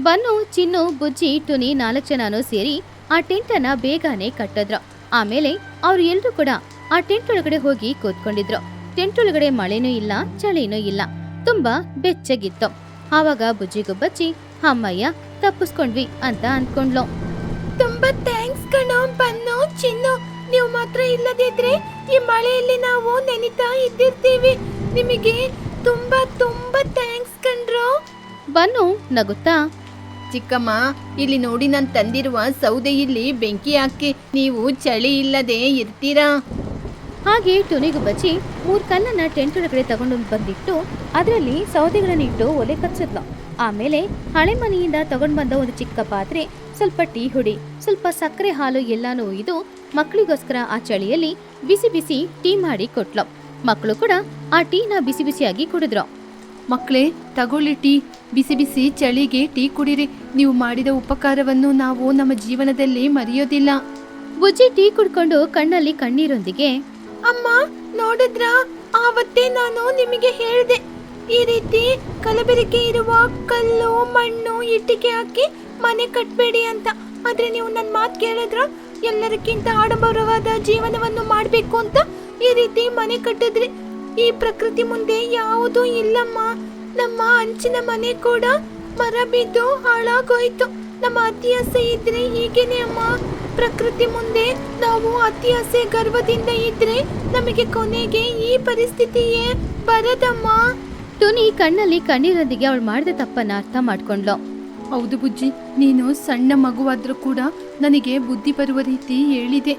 ಬನ್ನು, ಚಿನ್ನು, ಬುಜ್ಜಿ, ಟುನಿ 4 ಜನನು ಸೇರಿ ಆ ಟೆಂಟ್ ಅನ್ನ ಬೇಗನೆ ಕಟ್ಟಿದ್ರು. ಆಮೇಲೆ ಅವ್ರು ಎಲ್ರು ಕೂಡ ಆ ಟೆಂಟ್ ಒಳಗಡೆ ಹೋಗಿ ಕೂತ್ಕೊಂಡಿದ್ರು. ಟೆಂಟ್ ಒಳಗಡೆ ಮಳೆನೂ ಇಲ್ಲ, ಚಳಿನೂ ಇಲ್ಲ, ತುಂಬಾ ಬೆಚ್ಚಗಿತ್ತು. ಆವಾಗ ಬುಜ್ಜಿಗೂ ಬಚ್ಚಿ, ಅಮ್ಮಯ್ಯ ತಪ್ಪಿಸ್ಕೊಂಡ್ವಿ ಅಂತ ಅನ್ಕೊಂಡ್ಲು. ತುಂಬಾ ಥ್ಯಾಂಕ್ಸ್ ಕಣೋ ಬನ್ನು, ಚಿನ್ನು. ನೀವು ಮಾತ್ರ ಇಲ್ಲದಿದ್ರೆ ಈ ಮಳೆಯಲ್ಲಿ ನಾವು ನೆನಿತಾ ಇದ್ದಿರ್ತೀವಿ. ನಿಮಗೆ ತುಂಬಾ ತುಂಬಾ ಥ್ಯಾಂಕ್ಸ್ ಕಣ್ರೋ. ಬನ್ನು ನಗುತ್ತಾ, ಚಿಕ್ಕಮ್ಮ, ಇಲ್ಲಿ ನೋಡಿ ನಾನು ತಂದಿರುವ ಸೌದೆ ಇಲ್ಲಿ ಬೆಂಕಿ ಹಾಕಿ, ನೀವು ಚಳಿ ಇಲ್ಲದೆ ಇರ್ತೀರಾ. ಹಾಗೆ ಟುನಿಗೂ ಬಚ್ಚಿ 3 ಕಲ್ಲನ್ನ ಟೆಂಟ್ ಒಳಗಡೆ ತಗೊಂಡು ಬಂದಿಟ್ಟು ಅದರಲ್ಲಿ ಸೌದೆಗಳನ್ನ ಇಟ್ಟು ಒಲೆ ಕಚ್ಚಿದ್ಲು. ಆಮೇಲೆ ಹಳೆ ಮನೆಯಿಂದ ತಗೊಂಡ್ ಬಂದ ಒಂದು ಚಿಕ್ಕ ಪಾತ್ರೆ, ಸ್ವಲ್ಪ ಟೀ ಹುಡಿ, ಸ್ವಲ್ಪ ಸಕ್ಕರೆ ಹಾಲು ಎಲ್ಲಾನು ಒಯ್ದು ಮಕ್ಕಳಿಗೋಸ್ಕರ ಆ ಚಳಿಯಲ್ಲಿ ಬಿಸಿ ಬಿಸಿ ಟೀ ಮಾಡಿ ಕೊಟ್ಲು. ಮಕ್ಕಳು ಕೂಡ ಆ ಟೀನ ಬಿಸಿ ಬಿಸಿಯಾಗಿ ಕುಡಿದ್ರು. ಮಕ್ಕಳೇ, ತಗೊಳ್ಳಿ ಟೀ, ಬಿಸಿ ಬಿಸಿ ಚಳಿಗೆ ಟೀ ಕುಡಿರಿ. ನೀವು ಮಾಡಿದ ಉಪಕಾರವನ್ನು ನಾವು ನಮ್ಮ ಜೀವನದಲ್ಲಿ ಮರೆಯೋದಿಲ್ಲ. ಬುಜ್ಜಿ ಟೀ ಕುಡ್ಕೊಂಡು ಕಣ್ಣಲ್ಲಿ ಕಣ್ಣೀರೊಂದಿಗೆ, ಅಮ್ಮ ನೋಡಿದ್ರ, ಆವತ್ತೇ ನಾನು ನಿಮಗೆ ಹೇಳಿದೆ ಈ ರೀತಿ ಕಲಬೆರಕೆ ಇರುವ ಕಲ್ಲು ಮಣ್ಣು ಇಟ್ಟಿಗೆ ಹಾಕಿ ಮನೆ ಕಟ್ಬೇಡಿ ಅಂತ. ಆದ್ರೆ ನೀವು ನನ್ನ ಮಾತು ಕೇಳಿದ್ರ, ಎಲ್ಲರಿಗಿಂತ ಆಡಂಬರವಾದ ಜೀವನವನ್ನು ಮಾಡ್ಬೇಕು ಅಂತ ಈ ರೀತಿ ಮನೆ ಕಟ್ಟಿದ್ರಿ. ಈ ಪ್ರಕೃತಿ ಮುಂದೆ ಯಾವುದೂ ಇಲ್ಲಮ್ಮ. ನಮ್ಮ ಹಂಚಿನ ಮನೆ ಕೂಡ ಮರ ಬಿದ್ದು ಹಾಳಾಗೋಯ್ತು. ನಮ್ಮ ಅತಿಯಾಸೆ ಇದ್ರೆ ಹೀಗೇನೆ ಅಮ್ಮ. ಪ್ರಕೃತಿ ಮುಂದೆ ನಾವು ಅತಿಯಾಸೆ ಗರ್ವದಿಂದ ಇದ್ರೆ ನಮಗೆ ಕೊನೆಗೆ ಈ ಪರಿಸ್ಥಿತಿಯೇ ಬರದಮ್ಮ. ಟುನಿ ಕಣ್ಣಲ್ಲಿ ಕಣ್ಣೀರೊಂದಿಗೆ ಅವಳು ಮಾಡಿದ ತಪ್ಪನ್ನ ಅರ್ಥ ಮಾಡ್ಕೊಂಡ್ಲು. ಹೌದು ಬುಜ್ಜಿ, ನೀನು ಸಣ್ಣ ಮಗುವಾದ್ರೂ ಕೂಡ ನನಗೆ ಬುದ್ಧಿ ಬರುವ ರೀತಿ ಹೇಳಿದೆ.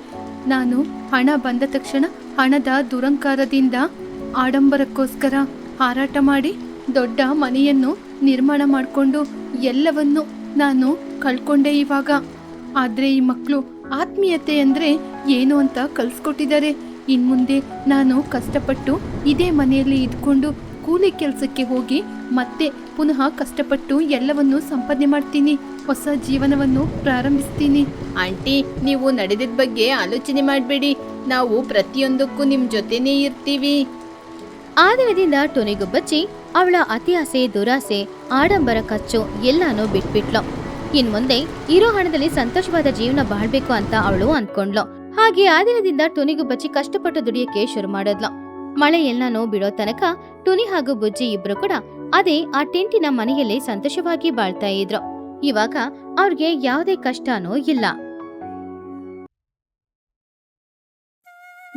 ನಾನು ಹಣ ಬಂದ ತಕ್ಷಣ ಹಣದ ದುರಂಕಾರದಿಂದ ಆಡಂಬರಕ್ಕೋಸ್ಕರ ಹಾರಾಟ ಮಾಡಿ ದೊಡ್ಡ ಮನೆಯನ್ನು ನಿರ್ಮಾಣ ಮಾಡಿಕೊಂಡು ಎಲ್ಲವನ್ನು ನಾನು ಕಳ್ಕೊಂಡೆ ಇವಾಗ. ಆದ್ರೆ ಈ ಮಕ್ಕಳು ಆತ್ಮೀಯತೆ ಅಂದ್ರೆ ಏನು ಅಂತ ಕಲ್ಸ್ಕೊಟ್ಟಿದ್ದಾರೆ. ಇನ್ಮುಂದೆ ನಾನು ಕಷ್ಟಪಟ್ಟು ಇದೇ ಮನೆಯಲ್ಲಿ ಇದ್ಕೊಂಡು ಕೂಲಿ ಕೆಲಸಕ್ಕೆ ಹೋಗಿ ಮತ್ತೆ ಪುನಃ ಕಷ್ಟಪಟ್ಟು ಎಲ್ಲವನ್ನೂ ಸಂಪಾದನೆ ಮಾಡ್ತೀನಿ. ಹೊಸ ಜೀವನವನ್ನು ಪ್ರಾರಂಭಿಸ್ತೀನಿ. ಆಂಟಿ, ನೀವು ನಡೆದಿದ್ದ ಬಗ್ಗೆ ಆಲೋಚನೆ ಮಾಡಬೇಡಿ. ನಾವು ಪ್ರತಿಯೊಂದಕ್ಕೂ ನಿಮ್ಮ ಜೊತೆನೇ ಇರ್ತೀವಿ. ಆ ದಿನದಿಂದ ಟುನಿಗುಬ್ಬಚ್ಚಿ ಅವಳ ಅತಿ ಆಸೆ, ದುರಾಸೆ, ಆಡಂಬರ ಖರ್ಚು ಎಲ್ಲಾನು ಬಿಟ್ಬಿಟ್ಲು. ಇನ್ ಮುಂದೆ ಇರೋ ಹಣದಲ್ಲಿ ಸಂತೋಷವಾದ ಜೀವನ ಬಾಳ್ಬೇಕು ಅಂತ ಅವಳು ಅಂದ್ಕೊಂಡ್ಲು. ಹಾಗೆ ಆ ದಿನದಿಂದ ಟುನಿಗುಬ್ಬಚ್ಚಿ ಕಷ್ಟಪಟ್ಟು ದುಡಿಯಕ್ಕೆ ಶುರು ಮಾಡಿದ್ಲು. ಮಳೆ ಎಲ್ಲಾನು ಬಿಡೋ ತನಕ ಟುನಿ ಹಾಗೂ ಬುಜ್ಜಿ ಇಬ್ರು ಕೂಡ ಅದೇ ಆ ಟೆಂಟಿನ ಮನೆಯಲ್ಲೇ ಸಂತೋಷವಾಗಿ ಬಾಳ್ತಾ ಇದ್ರು. ಇವಾಗ ಅವ್ರಿಗೆ ಯಾವುದೇ ಕಷ್ಟನೂ ಇಲ್ಲ.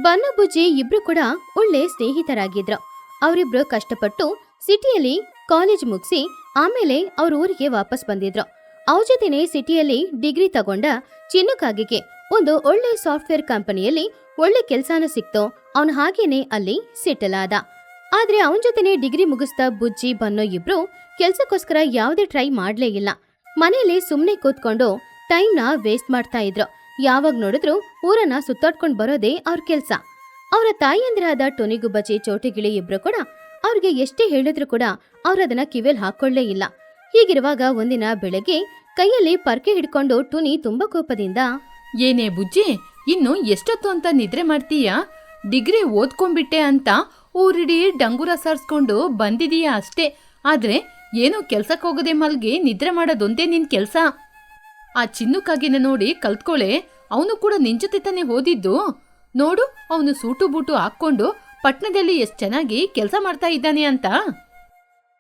ಬನ್ನು ಬುಜ್ಜಿ ಇಬ್ರು ಕೂಡ ಒಳ್ಳೆ ಸ್ನೇಹಿತರಾಗಿದ್ರು. ಅವರಿಬ್ರು ಕಷ್ಟಪಟ್ಟು ಸಿಟಿಯಲ್ಲಿ ಕಾಲೇಜ್ ಮುಗಿಸಿ ಆಮೇಲೆ ಅವ್ರ ಊರಿಗೆ ವಾಪಸ್ ಬಂದಿದ್ರು. ಅವ್ರ ಜೊತೆನೆ ಸಿಟಿಯಲ್ಲಿ ಡಿಗ್ರಿ ತಗೊಂಡ ಚಿನ್ನುಕಾಗಿಗೆ ಒಂದು ಒಳ್ಳೆ ಸಾಫ್ಟ್ವೇರ್ ಕಂಪನಿಯಲ್ಲಿ ಒಳ್ಳೆ ಕೆಲ್ಸಾನು ಸಿಕ್ತು. ಅವನು ಹಾಗೇನೆ ಅಲ್ಲಿ ಸೆಟಲ್ ಆದ. ಆದ್ರೆ ಅವನ ಜೊತೆನೆ ಡಿಗ್ರಿ ಮುಗಿಸ್ತಾ ಬುಜ್ಜಿ ಬನ್ನೋ ಇಬ್ರು ಕೆಲ್ಸಕ್ಕೋಸ್ಕರ ಯಾವುದೇ ಟ್ರೈ ಮಾಡ್ಲೇ ಇಲ್ಲ. ಮನೇಲಿ ಸುಮ್ನೆ ಕೂತ್ಕೊಂಡು ಟೈಮ್ನ ವೇಸ್ಟ್ ಮಾಡ್ತಾ ಇದ್ರು. ಯಾವಾಗ ನೋಡಿದ್ರು ಊರನ್ನ ಸುತ್ತಾಡ್ಕೊಂಡ್ ಬರೋದೇ ಅವ್ರ ಕೆಲ್ಸ. ಅವರ ತಾಯಿಯಂದ್ರಾದ ಟುನಿಗುಬ್ಬಚ್ಚಿ, ಚೋಟಿಗಿಳಿ ಇಬ್ರು ಕೂಡ ಅವ್ರಿಗೆ ಎಷ್ಟೇ ಹೇಳಿದ್ರು ಕೂಡ ಅವ್ರದನ್ನ ಕಿವಿಯಲ್ಲಿ ಹಾಕೊಳ್ಳೇ ಇಲ್ಲ. ಹೀಗಿರುವಾಗ ಒಂದಿನ ಬೆಳಗ್ಗೆ ಕೈಯಲ್ಲಿ ಪರ್ಕೆ ಹಿಡ್ಕೊಂಡು ಟುನಿ ತುಂಬಾ ಕೋಪದಿಂದ, ಏನೇ ಬುಜ್ಜಿ, ಇನ್ನು ಎಷ್ಟೊತ್ತು ಅಂತ ನಿದ್ರೆ ಮಾಡ್ತೀಯಾ? ಡಿಗ್ರಿ ಓದ್ಕೊಂಡ್ಬಿಟ್ಟೆ ಅಂತ ಊರಿಡೀ ಡಂಗುರ ಸಾರಿಸ್ಕೊಂಡು ಬಂದಿದೀಯಾ ಅಷ್ಟೇ. ಆದ್ರೆ ಏನೋ ಕೆಲ್ಸಕ್ಕೆ ಹೋಗದೆ ಮಲ್ಗಿ ನಿದ್ರೆ ಮಾಡೋದೊಂದೇ ನಿನ್ ಕೆಲ್ಸ. ಆ ಚಿನ್ನುಕಾಗಿನ ನೋಡಿ ಕಲ್ತ್ಕೊಳ್ಳೆ. ಅವನು ಕೂಡ ನಿನ್ ಜೊತೆ ತಾನೇ ಓದಿದ್ದು. ನೋಡು, ಅವನು ಸೂಟು ಬೂಟು ಹಾಕೊಂಡು ಪಟ್ನದಲ್ಲಿ ಎಷ್ಟ್ ಚೆನ್ನಾಗಿ ಕೆಲಸ ಮಾಡ್ತಾ ಇದ್ದಾನೆ ಅಂತ.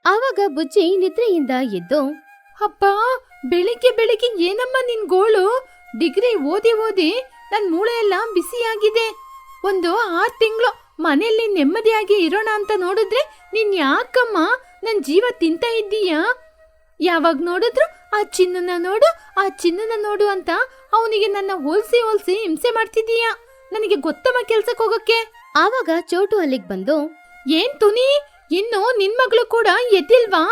ಆವಾಗ ಬುಜ್ಜಿ ನಿದ್ರೆಯಿಂದ ಎದ್ದು, ಅಪ್ಪ, ಬೆಳಿಗ್ಗೆ ಬೆಳಿಗ್ಗೆ ಏನಮ್ಮ ನಿನ್ ಗೋಳು? ಡಿಗ್ರಿ ಓದಿ ನನ್ ಮೂಳೆ ಎಲ್ಲ ಬಿಸಿಯಾಗಿದೆ. ಒಂದು 6 ತಿಂಗಳು ಮನೆಯಲ್ಲಿ ನೆಮ್ಮದಿಯಾಗಿ ಇರೋಣ ಅಂತ ನೋಡಿದ್ರೆ ನೀನ್ ಯಾಕಮ್ಮ ನನ್ ಜೀವ ತಿಂತ ಇದ್ದೀಯಾ? ಯಾವಾಗ ನೋಡಿದ್ರು ಆ ಚಿನ್ನನ ನೋಡು ಅಂತ ಅವನಿಗೆ ನನ್ನ ಹೋಲ್ಸಿ ಹಿಂಸೆ ಮಾಡ್ತಿದ್ದೀಯಾ? ನನಗೆ ಗೊತ್ತಮ್ಮ ಕೆಲ್ಸಕ್ಕೆ ಹೋಗಕ್ಕೆ. ಆವಾಗ ಚೋಟು ಅಲ್ಲಿಗೆ ಬಂದು, ಏನ್ ತುನಿ, ಇನ್ನು ನಿನ್ ಮಗಳು ಕೂಡ ಎದ್ದಿಲ್ವಾ?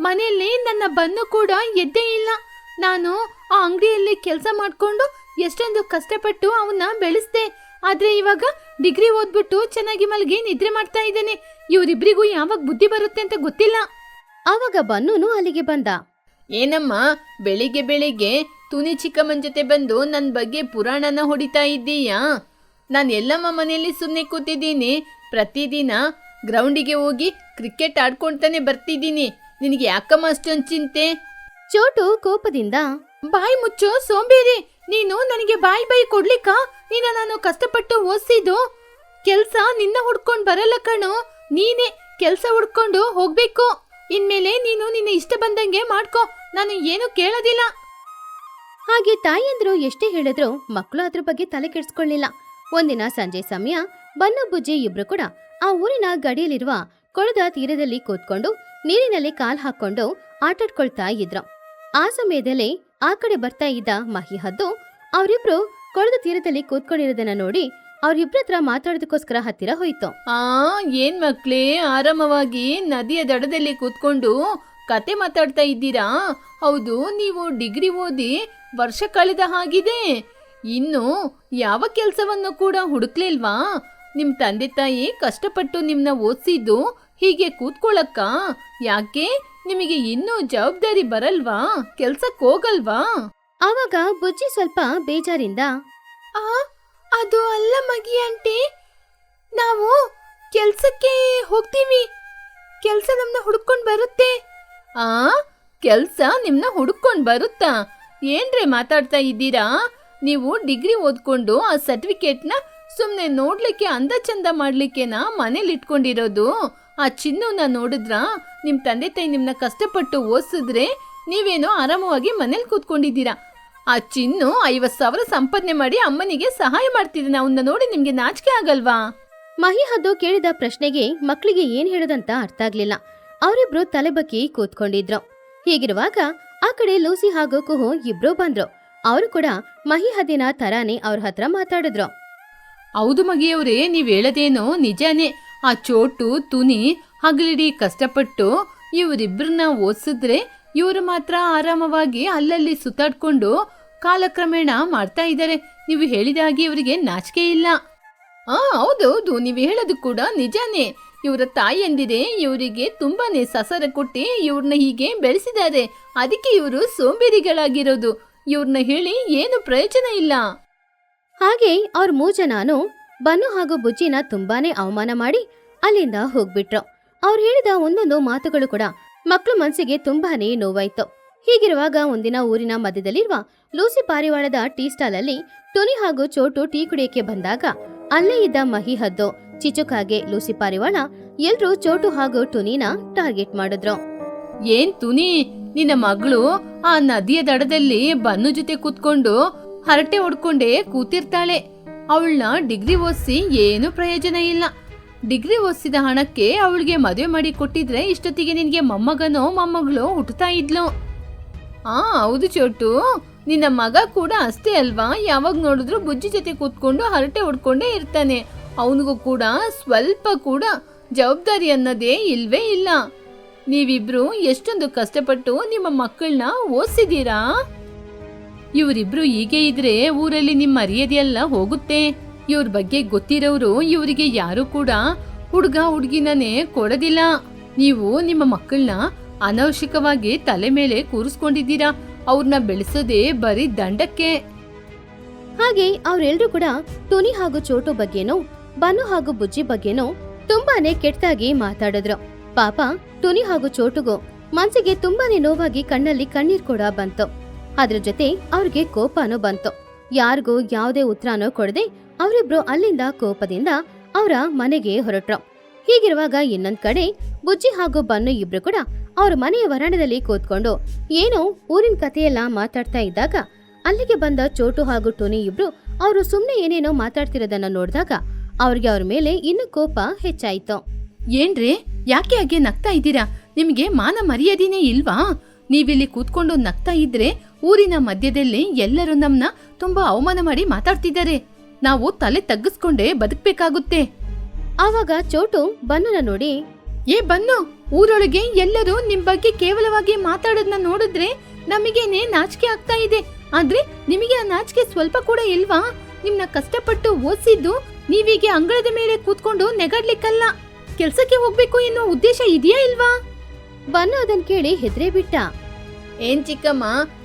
ಮನೆಯಲ್ಲಿ ನನ್ನ ಬನ್ನು ಕೂಡ ಎದ್ದೇ ಇಲ್ಲ. ನಾನು ಆ ಅಂಗಡಿಯಲ್ಲಿ ಕೆಲಸ ಮಾಡ್ಕೊಂಡು ಎಷ್ಟೊಂದು ಕಷ್ಟಪಟ್ಟು ಅವನ್ನ ಬೆಳೆಸ್ದೆ. ಆದ್ರೆ ಇವಾಗ ಡಿಗ್ರಿ ಓದ್ಬಿಟ್ಟು ಚೆನ್ನಾಗಿ ಮಲ್ಗಿ ನಿದ್ರೆ ಮಾಡ್ತಾ ಇದ್ದೇನೆ. ಇವರಿಬ್ರಿಗೂ ಯಾವಾಗ ಬುದ್ಧಿ ಬರುತ್ತೆ ಅಂತ ಗೊತ್ತಿಲ್ಲ. ಆವಾಗ ಬನ್ನೂನು ಅಲ್ಲಿಗೆ ಬಂದ. ಏನಮ್ಮ, ಬೆಳಿಗ್ಗೆ ತುನಿ ಚಿಕ್ಕಮ್ಮನ ಜೊತೆ ಬಂದು ನನ್ನ ಬಗ್ಗೆ ಪುರಾಣನ ಹೊಡಿತಾ ಇದ್ದೀಯಾ? ನಾನು ಎಲ್ಲಮ್ಮ ಮನೆಯಲ್ಲಿ ಸುಮ್ಮನೆ ಕೂತಿದ್ದೀನಿ. ಪ್ರತಿದಿನ ಗ್ರೌಂಡಿಗೆ ಹೋಗಿ ಕ್ರಿಕೆಟ್ ಆಡ್ಕೊಂತಾನೆ ಬರ್ತಿದ್ದೀನಿ. ನಿನಗೆ ಯಾಕಮ್ಮ ಅಷ್ಟೊಂದು ಚಿಂತೆ? ಚೋಟು ಕೋಪದಿಂದ, ಬಾಯಿ ಮುಚ್ಚು ಸೋಂಬೇರಿ. ನೀನು ನನಗೆ ಬಾಯಿ ಕೊಡ್ಲಿಕ್ಕ ನಾನು ಕಷ್ಟಪಟ್ಟು ಓದಿಸಿದ್ದು? ಕೆಲ್ಸ ನಿನ್ನ ಹುಡ್ಕೊಂಡ್ ಬರಲ್ಲ ಕಣು. ನೀನೇ ಕೆಲ್ಸ ಹುಡ್ಕೊಂಡು ಹೋಗ್ಬೇಕು. ಇನ್ಮೇಲೆ ನೀನು ನಿನ್ನ ಇಷ್ಟ ಬಂದಂಗೆ ಮಾಡ್ಕೋ. ನಾನು ಏನು ಕೇಳೋದಿಲ್ಲ. ಹಾಗೆ ತಾಯಿಯಂದ್ರು ಎಷ್ಟೇ ಹೇಳಿದ್ರು ಮಕ್ಕಳು ಅದ್ರ ಬಗ್ಗೆ ತಲೆ ಕೆಡಿಸ್ಕೊಳ್ಳಿಲ್ಲ. ಒಂದಿನ ಸಂಜೆ ಸಮಯ ಬನ್ನು ಬುಜ್ಜಿ ಇಬ್ರು ಕೂಡ ಆ ಊರಿನ ಗಡಿಯಲ್ಲಿರುವ ಕೊಳದ ತೀರದಲ್ಲಿ ಕೂತ್ಕೊಂಡು ನೀರಿನಲ್ಲಿ ಕಾಲ್ ಹಾಕೊಂಡು ಆಟಾಡ್ಕೊಳ್ತಾ ಇದ್ರು. ಆ ಸಮಯದಲ್ಲಿ ಆ ಕಡೆ ಬರ್ತಾ ಇದ್ದ ಮಹಿ ಹದ್ದು ಅವರಿಬ್ರು ಕೊಳದ ತೀರದಲ್ಲಿ ಕೂತ್ಕೊಂಡಿರೋದನ್ನ ನೋಡಿ ಅವ್ರಿಬ್ರ ಹತ್ರ ಮಾತಾಡೋದಕ್ಕೋಸ್ಕರ ಹತ್ತಿರ ಹೋಯ್ತು. ಏನ್ ಮಕ್ಳೇ, ಆರಾಮವಾಗಿ ನದಿಯ ದಡದಲ್ಲಿ ಕೂತ್ಕೊಂಡು ಕತೆ ಮಾತಾಡ್ತಾ ಇದ್ದೀರಾ? ಹೌದು, ನೀವು ಡಿಗ್ರಿ ಓದಿ ವರ್ಷ ಕಳೆದ ಹಾಗಿದೆ. ಇನ್ನು ಯಾವ ಕೆಲಸವನ್ನು ಕೂಡ ಹುಡುಕ್ಲಿಲ್ವಾ? ನಿಮ್ ತಂದೆ ತಾಯಿ ಕಷ್ಟಪಟ್ಟು ನಿಮ್ನ ಓದಿಸಿದ್ದು ಹೀಗೆ ಕೂತ್ಕೊಳ್ಳಕ್ಕ? ಯಾಕೆ ನಿಮಗೆ ಇನ್ನೂ ಜವಾಬ್ದಾರಿ ಬರಲ್ವಾ? ಕೆಲ್ಸಕ್ಕೆ ಹೋಗಲ್ವಾ? ಆವಾಗ ಬುಜ್ಜಿ ಸ್ವಲ್ಪ ಬೇಜಾರಿಂದ, ಅದು ಅಲ್ಲ ಮಗಿ ಆಂಟಿ, ನಾವು ಕೆಲ್ಸಕ್ಕೆ ಹೋಗ್ತೀವಿ. ಕೆಲ್ಸ ನಮ್ನ ಹುಡ್ಕೊಂಡ್ ಬರುತ್ತೆ. ಕೆಲ್ಸ ನಿಮ್ನ ಹುಡುಕೊಂಡ್ ಬರುತ್ತಾ? ಏನ್ರೆ ಮಾತಾಡ್ತಾ ಇದ್ದೀರಾ? ನೀವು ಡಿಗ್ರಿ ಓದ್ಕೊಂಡು ಆ ಸರ್ಟಿಫಿಕೇಟ್ನ ಸುಮ್ಮನೆ ನೋಡ್ಲಿಕ್ಕೆ ಅಂದ ಚಂದ ಮಾಡ್ಲಿಕ್ಕೆನಾ ಮನೇಲಿ ಇಟ್ಕೊಂಡಿರೋದು? ಆ ಚಿನ್ನೂನ ನೋಡಿದ್ರ? ನಿಮ್ ತಂದೆ ತಾಯಿ ನಿಮ್ನ ಕಷ್ಟಪಟ್ಟು ಓದಿಸಿದ್ರೆ ನೀವೇನೋ ಆರಾಮವಾಗಿ ಮನೇಲಿ ಕೂತ್ಕೊಂಡಿದ್ದೀರಾ. ಆ ಚಿನ್ನು 50,000 ಸಂಪಾದನೆ ಮಾಡಿ ಅಮ್ಮನಿಗೆ ಸಹಾಯ ಮಾಡ್ತಿದ್ದಾನೆ. ಅವನ್ನ ನೋಡಿ ನಿಮ್ಗೆ ನಾಚಿಕೆ ಆಗಲ್ವಾ? ಮಹಿ ಹದ್ದು ಕೇಳಿದ ಪ್ರಶ್ನೆಗೆ ಮಕ್ಕಳಿಗೆ ಏನ್ ಹೇಳೋದಂತ ಅರ್ಥ ಆಗ್ಲಿಲ್ಲ. ಅವರಿಬ್ರು ತಲೆಬಕ್ಕಿ ಕೂತ್ಕೊಂಡಿದ್ರು. ಹೀಗಿರುವಾಗ ಆ ಕಡೆ ಲೂಸಿ ಹಾಗೂ ಕುಹು ಇಬ್ರು ಬಂದ್ರು. ಅವರು ಕೂಡ ಮಹಿ ಹದ್ದಿನ ತರಾನೇ ಅವ್ರ ಹತ್ರ ಮಾತಾಡಿದ್ರು. ಹೌದು ಮಗಿಯವ್ರೆ, ನೀವ್ ಹೇಳದೇನೋ ನಿಜಾನೇ. ಆ ಚೋಟು ತುನಿ ಹಗಲಿಡೀ ಕಷ್ಟಪಟ್ಟು ಇವರಿಬ್ರನ್ನ ಓದಿಸಿದ್ರೆ ಇವರು ಮಾತ್ರ ಆರಾಮವಾಗಿ ಅಲ್ಲಲ್ಲಿ ಸುತ್ತಾಡ್ಕೊಂಡು ಕಾಲಕ್ರಮೇಣ ಮಾಡ್ತಾ ಇದ್ದಾರೆ. ನೀವು ಹೇಳಿದ ಹಾಗೆ ಇವರಿಗೆ ನಾಚಿಕೆ ಇಲ್ಲ. ಹೌದೌದು, ನೀವು ಹೇಳೋದು ಕೂಡ ನಿಜಾನೇ. ಇವರ ತಾಯಿಯಂದಿರೆ ಇವರಿಗೆ ತುಂಬಾನೇ ಸಸರ ಕೊಟ್ಟಿ ಇವ್ರನ್ನ ಹೀಗೆ ಬೆಳೆಸಿದ್ದಾರೆ. ಅದಕ್ಕೆ ಇವರು ಸೋಂಬೇರಿಗಳಾಗಿರೋದು. ಇವ್ರನ್ನ ಹೇಳಿ ಏನು ಪ್ರಯೋಜನ ಇಲ್ಲ. ಹಾಗೆ ಅವ್ರ ಮೂಜನಾನು ಬನ್ನು ಹಾಗೂ ಬುಜ್ಜಿನ ತುಂಬಾನೇ ಅವಮಾನ ಮಾಡಿ ಅಲ್ಲಿಂದ ಹೋಗ್ಬಿಟ್ರು. ಅವ್ರು ಹೇಳಿದ ಒಂದೊಂದು ಮಾತುಗಳು ಕೂಡ ಮಕ್ಳ ಮನ್ಸಿಗೆ ತುಂಬಾನೇ ನೋವಾಯ್ತು. ಹೀಗಿರುವಾಗ ಒಂದಿನ ಊರಿನ ಮಧ್ಯದಲ್ಲಿರುವ ಲೂಸಿ ಪಾರಿವಾಳದ ಟೀ ಸ್ಟಾಲ್ ಅಲ್ಲಿ ಟುನಿ ಹಾಗೂ ಚೋಟು ಟೀ ಕುಡಿಯಕ್ಕೆ ಬಂದಾಗ ಅಲ್ಲೇ ಇದ್ದ ಮಹಿ ಹದ್ದು, ಚಿಚುಕಾಗೆ, ಲೂಸಿ ಪಾರಿವಾಳ ಎಲ್ರೂ ಚೋಟು ಹಾಗೂ ಟುನಿನ ಟಾರ್ಗೆಟ್ ಮಾಡಿದ್ರು. ಏನ್ ತುನಿ, ನಿನ್ನ ಮಗಳು ಆ ನದಿಯ ದಡದಲ್ಲಿ ಬನ್ನು ಜೊತೆ ಕೂತ್ಕೊಂಡು ಹರಟೆ ಹೊಡ್ಕೊಂಡೇ ಕೂತಿರ್ತಾಳೆ. ಅವಳನ್ನ ಡಿಗ್ರಿ ಓದಿಸಿ ಏನು ಪ್ರಯೋಜನ ಇಲ್ಲ. ಡಿಗ್ರಿ ಓದಿಸಿದ ಹಣಕ್ಕೆ ಅವಳಿಗೆ ಮದುವೆ ಮಾಡಿ ಕೊಟ್ಟಿದ್ರೆ ಇಷ್ಟೊತ್ತಿಗೆ ನಿನ್ಗೆ ಮೊಮ್ಮಗನೋ ಮೊಮ್ಮಗಳು ಹುಟ್ಟುತ್ತಾ ಇದ್ಲು. ಹೌದು ಚೋಟು, ನಿನ್ನ ಮಗ ಕೂಡ ಅಷ್ಟೇ ಅಲ್ವಾ? ಯಾವಾಗ ನೋಡಿದ್ರು ಬುಜ್ಜಿ ಜೊತೆ ಕೂತ್ಕೊಂಡು ಹರಟೆ ಹೊಡ್ಕೊಂಡೇ ಇರ್ತಾನೆ. ಅವನಿಗೂ ಕೂಡ ಸ್ವಲ್ಪ ಕೂಡ ಜವಾಬ್ದಾರಿ ಅನ್ನೋದೇ ಇಲ್ವೇ ಇಲ್ಲ. ನೀವಿಬ್ರು ಎಷ್ಟೊಂದು ಕಷ್ಟಪಟ್ಟು ನಿಮ್ಮ ಮಕ್ಕಳನ್ನ ಓದಿಸಿದೀರಾ. ಇವರಿಬ್ರು ಹೀಗೆ ಇದ್ರೆ ಊರಲ್ಲಿ ನಿಮ್ಮ ಮರ್ಯಾದೆಯೆಲ್ಲ ಹೋಗುತ್ತೆ. ಇವ್ರ ಬಗ್ಗೆ ಗೊತ್ತಿರೋರು ಇವರಿಗೆ ಯಾರು ಕೂಡ ಹುಡುಗ ಹುಡುಗಿನೇ ಕೊಡೋದಿಲ್ಲ. ನೀವು ನಿಮ್ಮ ಮಕ್ಕಳನ್ನ ಅನವಶ್ಯಕವಾಗಿ ತಲೆ ಮೇಲೆ ಕೂರಿಸ್ಕೊಂಡಿದ್ದೀರಾ. ಅವ್ರನ್ನ ಬೆಳೆಸೋದೇ ಬರೀ ದಂಡಕ್ಕೆ. ಹಾಗೆ ಅವ್ರೆಲ್ರೂ ಕೂಡ ಟುನಿ ಹಾಗೂ ಚೋಟು ಬಗ್ಗೆನೋ ಬನ್ನು ಹಾಗೂ ಬುಜ್ಜಿ ಬಗ್ಗೆನೋ ತುಂಬಾನೇ ಕೆಟ್ಟದಾಗಿ ಮಾತಾಡಿದ್ರು. ಪಾಪ ಟುನಿ ಹಾಗೂ ಚೋಟುಗೂ ಮನ್ಸಿಗೆ ತುಂಬಾನೇ ನೋವಾಗಿ ಕಣ್ಣಲ್ಲಿ ಕಣ್ಣೀರ್ ಕೂಡ ಬಂತು. ಅದ್ರ ಜೊತೆ ಅವ್ರಿಗೆ ಕೋಪನೂ ಬಂತು. ಯಾರಿಗೂ ಯಾವುದೇ ಉತ್ತರನೂ ಕೊಡದೆ ಅವರಿಬ್ರು ಅಲ್ಲಿಂದ ಕೋಪದಿಂದ ಅವರ ಮನೆಗೆ ಹೊರಟ್ರು. ಹೀಗಿರುವಾಗ ಇನ್ನೊಂದ್ ಕಡೆ ಬುಜ್ಜಿ ಹಾಗೂ ಬನ್ನು ಇಬ್ರು ಕೂಡ ಅವ್ರ ಮನೆಯ ವರಾಂಡದಲ್ಲಿ ಕೂತ್ಕೊಂಡು ಏನೋ ಊರಿನ ಕಥೆಯೆಲ್ಲ ಮಾತಾಡ್ತಾ ಇದ್ದಾಗ ಅಲ್ಲಿಗೆ ಬಂದ ಚೋಟು ಹಾಗೂ ಟೋನಿ ಇಬ್ರು ಅವರು ಸುಮ್ನೆ ಏನೇನೋ ಮಾತಾಡ್ತಿರೋದನ್ನ ನೋಡಿದಾಗ ಅವ್ರಿಗೆ ಅವ್ರ ಮೇಲೆ ಇನ್ನು ಕೋಪ ಹೆಚ್ಚಾಯ್ತು. ಏನ್ರಿ, ಯಾಕೆ ಹಾಗೆ ನಗ್ತಾ ಇದ್ದೀರಾ? ನಿಮ್ಗೆ ಮಾನ ಮರ್ಯಾದೆನೇ ಇಲ್ವಾ? ನೀವಿಲ್ಲಿ ಕೂತ್ಕೊಂಡು ನಗ್ತಾ ಇದ್ರೆ ಊರಿನ ಮಧ್ಯದಲ್ಲಿ ಎಲ್ಲರೂ ನಮ್ನ ತುಂಬಾ ಅವಮಾನ ಮಾಡಿ ಮಾತಾಡ್ತಿದ್ದಾರೆ. ನಾವು ತಲೆ ತಗ್ಗಿಸ್ಕೊಂಡೇ ಬದುಕ್ಬೇಕಾಗುತ್ತೆ. ಆವಾಗ ಚೋಟು ಬನ್ನನ ನೋಡಿ, ಬನ್ನು, ಊರೊಳಗೆ ಎಲ್ಲರೂ ನಿಮ್ ಬಗ್ಗೆ ಕೇವಲವಾಗಿ ಮಾತಾಡೋದನ್ನ ನೋಡಿದ್ರೆ ನಮಗೇನೆ ನಾಚಿಕೆ ಆಗ್ತಾ ಇದೆ. ಆದ್ರೆ ನಿಮಗೆ ಆ ನಾಚಿಕೆ ಸ್ವಲ್ಪ ಕೂಡ ಇಲ್ವಾ? ನಿಮ್ನ ಕಷ್ಟಪಟ್ಟು ಓದಿಸಿದ್ದು ನೀವೀಗೆ ಅಂಗಳದ ಮೇಲೆ ಕೂತ್ಕೊಂಡು ನೆಗಡ್ಲಿಕ್ಕಲ್ಲ, ಕೆಲ್ಸಕ್ಕೆ ಹೋಗ್ಬೇಕು ಎನ್ನುವ ಉದ್ದೇಶ ಇದೆಯಾ ಇಲ್ವಾ? ಬನ್ನು ಅದನ್ ಕೇಳಿ ಹೆದ್ರೇ ಬಿಟ್ಟ. ಏನ್ ಚಿಕ್ಕಮ್ಮ,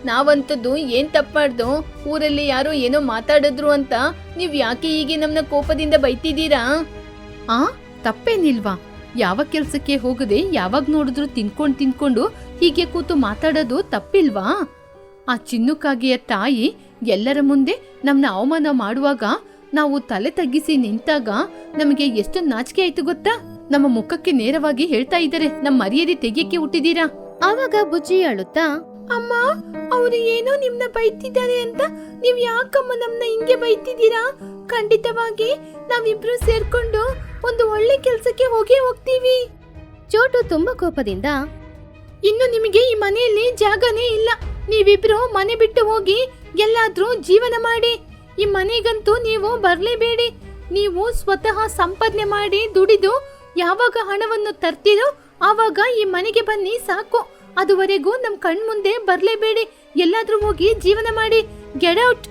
ನಾವಂತದ್ದು ಏನ್ ತಪ್ಪಾಡ್ದು? ಊರಲ್ಲಿ ಯಾರೋ ಏನೋ ಮಾತಾಡಿದ್ರು ಅಂತ ನೀವ್ ಯಾಕೆ ಹೀಗೆ ನಮ್ನ ಕೋಪದಿಂದ ಬೈತಿದ್ದೀರಾ? ತಪ್ಪೇನಿಲ್ವಾ? ಯಾವ ಕೆಲ್ಸಕ್ಕೆ ಹೋಗದೆ ಯಾವಾಗ ನೋಡಿದ್ರು ತಿನ್ಕೊಂಡು ಹೀಗೆ ಕೂತು ಮಾತಾಡೋದು ತಪ್ಪಿಲ್ವಾ? ಆ ಚಿನ್ನುಕಾಗಿಯ ತಾಯಿ ಎಲ್ಲರ ಮುಂದೆ ನಮ್ನ ಅವಮಾನ ಮಾಡುವಾಗ ನಾವು ತಲೆ ತಗ್ಗಿಸಿ ನಿಂತಾಗ ನಮಗೆ ಎಷ್ಟು ನಾಚಿಕೆ ಆಯ್ತು ಗೊತ್ತಾ? ನಮ್ಮ ಮುಖಕ್ಕೆ ನೇರವಾಗಿ ಹೇಳ್ತಾ ಇದ್ದಾರೆ, ನಮ್ಮ ಮರ್ಯಾದೆ ತೆಗಿಯಕ್ಕೆ ಹುಟ್ಟಿದೀರಾ. ಆವಾಗ ಬುಜ್ಜಿ ಅಳುತ್ತಾ, ಅಮ್ಮ, ಅವರು ಏನೋ ನಿಮ್ನ ಬೈತಿದ್ದಾರೆ ಅಂತ ನೀವ್ ಯಾಕಮ್ಮ ನಮ್ನ ಹಿಂಗೆ ಬೈತಿದ್ದೀರಾ? ಖಂಡಿತವಾಗಿ ನಾವಿಬ್ರು ಸೇರ್ಕೊಂಡು ಒಂದು ಒಳ್ಳೆ ಕೆಲ್ಸಕ್ಕೆ ಹೋಗ್ತೀವಿ. ಚೋಟು ತುಂಬಾ ಕೋಪದಿಂದ, ಇನ್ನು ನಿಮಗೆ ಈ ಮನೆಯಲ್ಲಿ ಜಾಗನೇ ಇಲ್ಲ. ನೀವಿಬ್ರು ಮನೆ ಬಿಟ್ಟು ಹೋಗಿ ಎಲ್ಲಾದ್ರೂ ಜೀವನ ಮಾಡಿ. ಈ ಮನೆಗಂತೂ ನೀವು ಬರ್ಲೇಬೇಡಿ. ನೀವು ಸ್ವತಃ ಸಂಪಾದನೆ ಮಾಡಿ ದುಡಿದು ಯಾವಾಗ ಹಣವನ್ನು ತರ್ತೀರೋ ಆವಾಗ ಈ ಮನೆಗೆ ಬನ್ನಿ ಸಾಕು. ಅದುವರೆಗೂ ನಮ್ ಕಣ್ ಮುಂದೆ ಬರ್ಲೇಬೇಡಿ. ಎಲ್ಲಾದ್ರೂ ಹೋಗಿ ಜೀವನ ಮಾಡಿ. Get out.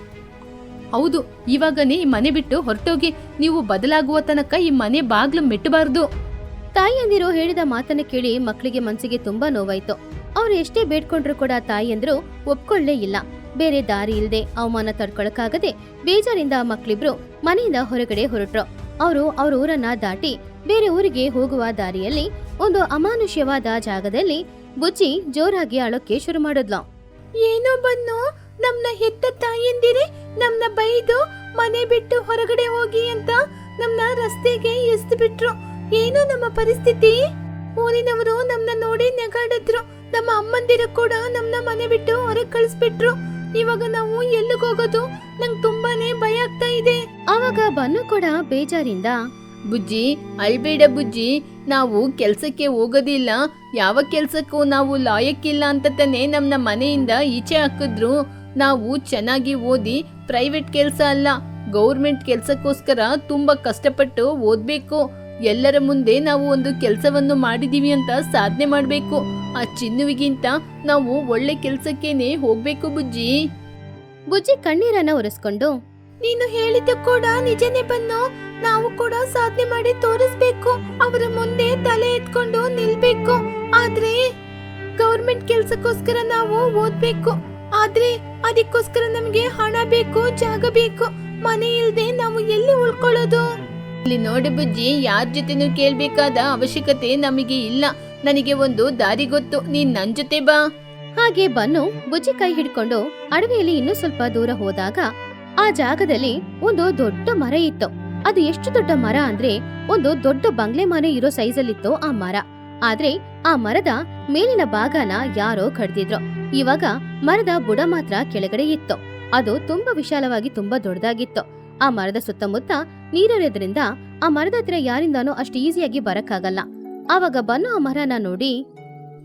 ಹೌದು, ಇವಾಗನೇ ಈ ಮನೆ ಬಿಟ್ಟು ಹೊರಟೋಗಿ. ನೀವು ಬದಲಾಗುವ ತನಕ ಈ ಮನೆ ಬಾಗ್ಲು ಮೆಟ್ಟಬಾರ್ದು. ತಾಯಿಯಂದಿರು ಹೇಳಿದ ಮಾತನ್ನ ಕೇಳಿ ಮಕ್ಕಳಿಗೆ ಮನ್ಸಿಗೆ ತುಂಬಾ ನೋವಾಯ್ತು. ಅವ್ರು ಎಷ್ಟೇ ಬೇಡ್ಕೊಂಡ್ರು ಕೂಡ ತಾಯಿಯಂದ್ರು ಒಪ್ಕೊಳ್ಳೇ ಇಲ್ಲ. ಬೇರೆ ದಾರಿ ಇಲ್ದೆ ಅವಮಾನ ತಡ್ಕೊಳಕ್ಕಾಗದೆ ಬೇಜಾರಿಂದ ಮಕ್ಳಿಬ್ರು ಮನೆಯಿಂದ ಹೊರಗಡೆ ಹೊರಟ್ರು. ಅವರು ಅವ್ರ ಊರನ್ನ ದಾಟಿ ಬೇರೆ ಊರಿಗೆ ಹೋಗುವ ದಾರಿಯಲ್ಲಿ ಒಂದು ಅಮಾನುಷ್ಯವಾದ ಜಾಗದಲ್ಲಿ ಬುಜ್ಜಿ ಜೋರಾಗಿ ಅಳೋಕೆ ಶುರು ಮಾಡಿದ್ಲು. ಏನೋ ಬನ್ನು, ನಮ್ನ ಹೆತ್ತ ತಾಯಿಯಂದಿರೆ ನಮ್ನ ಬೈದು ಮನೆ ಬಿಟ್ಟು ಹೊರಗಡೆ ಹೋಗಿ ಅಂತ ನಮ್ನ ರಸ್ತೆಗೆ ಎಸ್ದು ಬಿಟ್ರು. ಏನು ನಮ್ಮ ಪರಿಸ್ಥಿತಿ? ಊರಿನವರು ನಮ್ನ ನೋಡಿ ನೆಗಾಡಿದ್ರು. ನಮ್ಮ ಅಮ್ಮಂದಿರು ಕೂಡ ನಮ್ನ ಮನೆ ಬಿಟ್ಟು ಹೊರಗೆ ಕಳಿಸ್ಬಿಟ್ರು. ಇವಾಗ ನಾವು ಎಲ್ಲಿಗೆ ಹೋಗೋದು? ನಂಗೆ ತುಂಬಾನೇ ಭಯ ಆಗ್ತಾ ಇದೆ. ಆವಾಗ ಬನ್ನು ಕೂಡ ಬೇಜಾರಿಂದ, ಬುಜ್ಜಿ, ಅಳ್ಬೇಡ ಬುಜ್ಜಿ, ನಾವು ಕೆಲ್ಸಕ್ಕೆ ಹೋಗೋದಿಲ್ಲ. ಯಾವ ಕೆಲ್ಸಕ್ಕೂ ನಾವು ಲಾಯಕ್ಕಿಲ್ಲ ಅಂತ ತಾನೆ ನಮ್ನ ಮನೆಯಿಂದ ಈಚೆ ಹಾಕಿದ್ರು. ನಾವು ಚೆನ್ನಾಗಿ ಓದಿ ಪ್ರೈವೇಟ್ ಕೆಲ್ಸ ಅಲ್ಲ, ಗೌರ್ಮೆಂಟ್ ಕೆಲ್ಸಕ್ಕೋಸ್ಕರ ತುಂಬಾ ಕಷ್ಟಪಟ್ಟು ಓದ್ಬೇಕು. ಎಲ್ಲರ ಮುಂದೆ ನಾವು ಒಂದು ಕೆಲಸವನ್ನು ಮಾಡಿದೀವಿ ಅಂತ ಸಾಧನೆ ಮಾಡ್ಬೇಕು. ಆ ಚಿನ್ನುವಿಗಿಂತ ನಾವು ಒಳ್ಳೆ ಕೆಲ್ಸಕ್ಕೇನೆ ಹೋಗ್ಬೇಕು ಬುಜ್ಜಿ. ಬುಜ್ಜಿ ಕಣ್ಣೀರನ್ನ ಒರೆಸ್ಕೊಂಡು, ನೀನು ಹೇಳಿದ್ದು ಕೂಡ ನಿಜನೇ ಬನ್ನು. ನಾವು ಕೂಡ ಸಾಧನೆ ಮಾಡಿ ತೋರಿಸ್ಬೇಕು. ಅವರ ಮುಂದೆ ತಲೆ ಎತ್ಕೊಂಡು ನಿಲ್ಬೇಕು. ಆದ್ರೆ ಗೌರ್ಮೆಂಟ್ ಕೆಲ್ಸಕ್ಕೋಸ್ಕರ ನಾವು ಓದ್ಬೇಕು. ಆದ್ರೆ ಅದಕ್ಕೋಸ್ಕರ ನಮ್ಗೆ ಹಣ ಬೇಕು, ಜಾಗ ಬೇಕು. ಮನೆ ಇಲ್ದೆ ನಾವು ಎಲ್ಲಿ ಉಳ್ಕೊಳ್ಳೋದು? ಇಲ್ಲಿ ನೋಡು ಬುಜ್ಜಿ, ಯಾರ ಜೊತೆನೂ ಕೇಳ್ಬೇಕಾದ ಅವಶ್ಯಕತೆ ನಮಗೆ ಇಲ್ಲ. ನನಗೆ ಒಂದು ದಾರಿ ಗೊತ್ತು, ನೀನ್ ನನ್ ಜೊತೆ ಬಾ. ಹಾಗೆ ಬನ್ನು ಬುಜ್ಜಿ ಕೈ ಹಿಡ್ಕೊಂಡು ಅಡವಿಯಲ್ಲಿ ಇನ್ನೂ ಸ್ವಲ್ಪ ದೂರ ಹೋದಾಗ ಆ ಜಾಗದಲ್ಲಿ ಒಂದು ದೊಡ್ಡ ಮರ ಇತ್ತು. ಅದು ಎಷ್ಟು ದೊಡ್ಡ ಮರ ಅಂದ್ರೆ ಒಂದು ದೊಡ್ಡ ಬಂಗ್ಲೆ ಮನೆ ಇರೋ ಸೈಜಲ್ಲಿತ್ತು ಆ ಮರ. ಆದ್ರೆ ಆ ಮರದ ಮೇಲಿನ ಭಾಗನ ಯಾರೋ ಕಡ್ದಿದ್ರು. ಇವಾಗ ಮರದ ಬುಡ ಮಾತ್ರ ಕೆಳಗಡೆ ಇತ್ತು. ಅದು ತುಂಬಾ ವಿಶಾಲವಾಗಿ ತುಂಬಾ ದೊಡ್ಡದಾಗಿತ್ತು. ಆ ಮರದ ಸುತ್ತಮುತ್ತ ನೀರಿರೋದ್ರಿಂದ ಆ ಮರದ ಹತ್ರ ಯಾರಿಂದಾನೂ ಅಷ್ಟು ಈಸಿಯಾಗಿ ಬರಕ್ಕಾಗಲ್ಲ. ಆವಾಗ ಬನ್ನು ಆ ಮರನ ನೋಡಿ,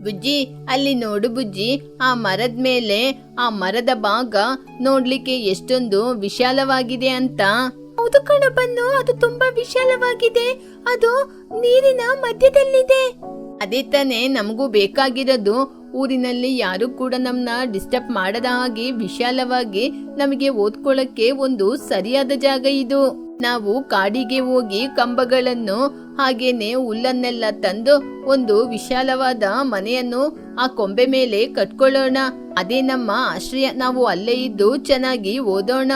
ಬುಜ್ಜಿ ಅಲ್ಲಿ ನೋಡು ಬುಜ್ಜಿ, ಆ ಮರದ ಮೇಲೆ ಆ ಮರದ ಭಾಗ ನೋಡ್ಲಿಕ್ಕೆ ಎಷ್ಟೊಂದು ವಿಶಾಲವಾಗಿದೆ ಅಂತ. ಹೌದು ಕಣ ಬನ್ನು, ಅದು ತುಂಬಾ ವಿಶಾಲವಾಗಿದೆ. ಅದು ನೀರಿನ ಮಧ್ಯದಲ್ಲಿದೆ. ಅದೇ ತಾನೇ ನಮಗೂ ಬೇಕಾಗಿರೋದು. ಊರಿನಲ್ಲಿ ಯಾರು ಕೂಡ ನಮ್ನ ಡಿಸ್ಟರ್ಬ್ ಮಾಡದ ಹಾಗೆ ವಿಶಾಲವಾಗಿ ನಮಗೆ ಓದ್ಕೊಳ್ಳಕ್ಕೆ ಒಂದು ಸರಿಯಾದ ಜಾಗ ಇದು. ನಾವು ಕಾಡಿಗೆ ಹೋಗಿ ಕಂಬಗಳನ್ನು ಹಾಗೇನೆ ಹುಲ್ಲನ್ನೆಲ್ಲ ತಂದು ಒಂದು ವಿಶಾಲವಾದ ಮನೆಯನ್ನು ಆ ಕೊಂಬೆ ಮೇಲೆ ಕಟ್ಕೊಳ್ಳೋಣ. ಅದೇ ನಮ್ಮ ಆಶ್ರಯ. ನಾವು ಅಲ್ಲೇ ಇದ್ದು ಚೆನ್ನಾಗಿ ಓದೋಣ.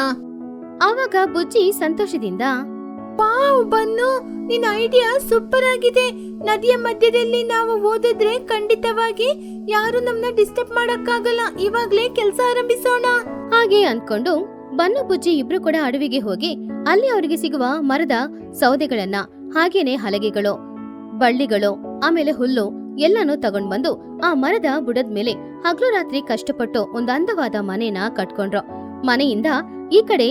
ಆವಾಗ ಬುಜ್ಜಿ ಸಂತೋಷದಿಂದ, ವಾವ್ ಬನ್ನು, ನಿನ್ನ ಐಡಿಯಾ ಸೂಪರ್ ಆಗಿದೆ. ನದಿಯ ಮಧ್ಯದಲ್ಲಿ ನಾವು ಓದಿದ್ರೆ ಖಂಡಿತವಾಗಿ ಯಾರು ನಮ್ನ ಡಿಸ್ಟರ್ಬ್ ಮಾಡಕ್ಕಾಗಲ್ಲ. ಇವಾಗ್ಲೇ ಕೆಲಸ ಆರಂಭಿಸೋಣ. ಹಾಗೆ ಅಂದ್ಕೊಂಡು ಬನ್ನು ಬುಜ್ಜಿ ಇಬ್ರು ಕೂಡ ಅಡವಿಗೆ ಹೋಗಿ ಅಲ್ಲಿ ಅವರಿಗೆ ಸಿಗುವ ಮರದ ಸೌದೆಗಳನ್ನ ಹಾಗೇನೆ ಹಲಗೆಗಳು, ಬಳ್ಳಿಗಳು, ಆಮೇಲೆ ಹುಲ್ಲು ಎಲ್ಲಾನು ತಗೊಂಡ್ ಬಂದು ಆ ಮರದ ಬುಡದ ಮೇಲೆ ಹಗಲು ರಾತ್ರಿ ಕಷ್ಟಪಟ್ಟು ಒಂದು ಅಂದವಾದ ಮನೇನ ಕಟ್ಕೊಂಡ್ರು. ಮನೆಯಿಂದ ಈ ಕಡೆ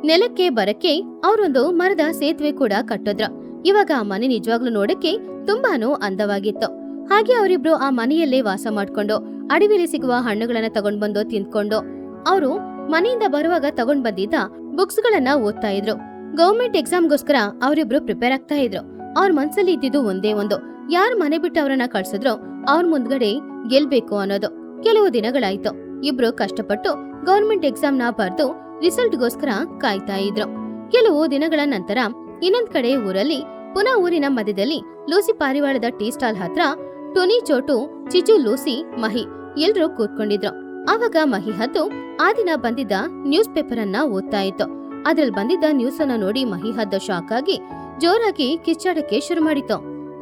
ನೆಲಕ್ಕೆ ಬರಕ್ಕೆ ಅವರೊಂದು ಮರದ ಸೇತುವೆ ಕೂಡ ಕಟ್ಟಿದ್ರು. ಇವಾಗ ಆ ಮನೆ ನಿಜವಾಗ್ಲೂ ನೋಡಕ್ಕೆ ತುಂಬಾನು ಅಂದವಾಗಿತ್ತು. ಹಾಗೆ ಅವರಿಬ್ರು ಆ ಮನೆಯಲ್ಲೇ ವಾಸ ಮಾಡ್ಕೊಂಡು ಅಡವಿಲಿ ಸಿಗುವ ಹಣ್ಣುಗಳನ್ನ ತಗೊಂಡ್ ಬಂದು ತಿಂದ್ಕೊಂಡು ಅವರು ಮನೆಯಿಂದ ಬರುವಾಗ ತಗೊಂಡ್ ಬಂದಿದ್ದ ಬುಕ್ಸ್ ಗಳನ್ನ ಓದ್ತಾ ಇದ್ರು. ಗೌರ್ಮೆಂಟ್ ಎಕ್ಸಾಮ್ಗೋಸ್ಕರ ಅವರಿಬ್ರು ಪ್ರಿಪೇರ್ ಆಗ್ತಾ ಇದ್ರು. ಅವ್ರ ಮನ್ಸಲ್ಲಿ ಇದ್ದಿದ್ದು ಒಂದೇ ಒಂದು, ಯಾರು ಮನೆ ಬಿಟ್ಟು ಅವರನ್ನ ಕಳ್ಸಿದ್ರು ಅವ್ರ ಮುಂದ್ಗಡೆ ಗೆಲ್ಬೇಕು ಅನ್ನೋದು. ಕೆಲವು ದಿನಗಳಾಯ್ತು. ಇಬ್ರು ಕಷ್ಟಪಟ್ಟು ಗೌರ್ಮೆಂಟ್ ಎಕ್ಸಾಮ್ ನ ಬರ್ದು ರಿಸಲ್ಟ್ಗೋಸ್ಕರ ಕಾಯ್ತಾ ಇದ್ರು. ಕೆಲವು ದಿನಗಳ ನಂತರ ಇನ್ನೊಂದ್ ಕಡೆ ಊರಲ್ಲಿ ಪುನಃ ಊರಿನ ಮಧ್ಯದಲ್ಲಿ ಲೂಸಿ ಪಾರಿವಾಳದ ಟೀ ಸ್ಟಾಲ್ ಹತ್ರ ಟೊನಿ, ಚೋಟು, ಚಿಚು, ಲೂಸಿ, ಮಹಿ ಎಲ್ರೂ ಕೂತ್ಕೊಂಡಿದ್ರು. ಆವಾಗ ಮಹಿ ಹದ್ದು ಆ ದಿನ ಬಂದಿದ್ದ ನ್ಯೂಸ್ ಪೇಪರ್ ಅನ್ನ ಓದ್ತಾ ಇತ್ತು. ಅದ್ರಲ್ಲಿ ಬಂದಿದ್ದ ನ್ಯೂಸ್ ಅನ್ನ ನೋಡಿ ಮಹಿ ಹದ್ದು ಶಾಕ್ ಆಗಿ ಜೋರಾಗಿ ಕಿಚ್ಚಾಡಕ್ಕೆ ಶುರು ಮಾಡಿತು.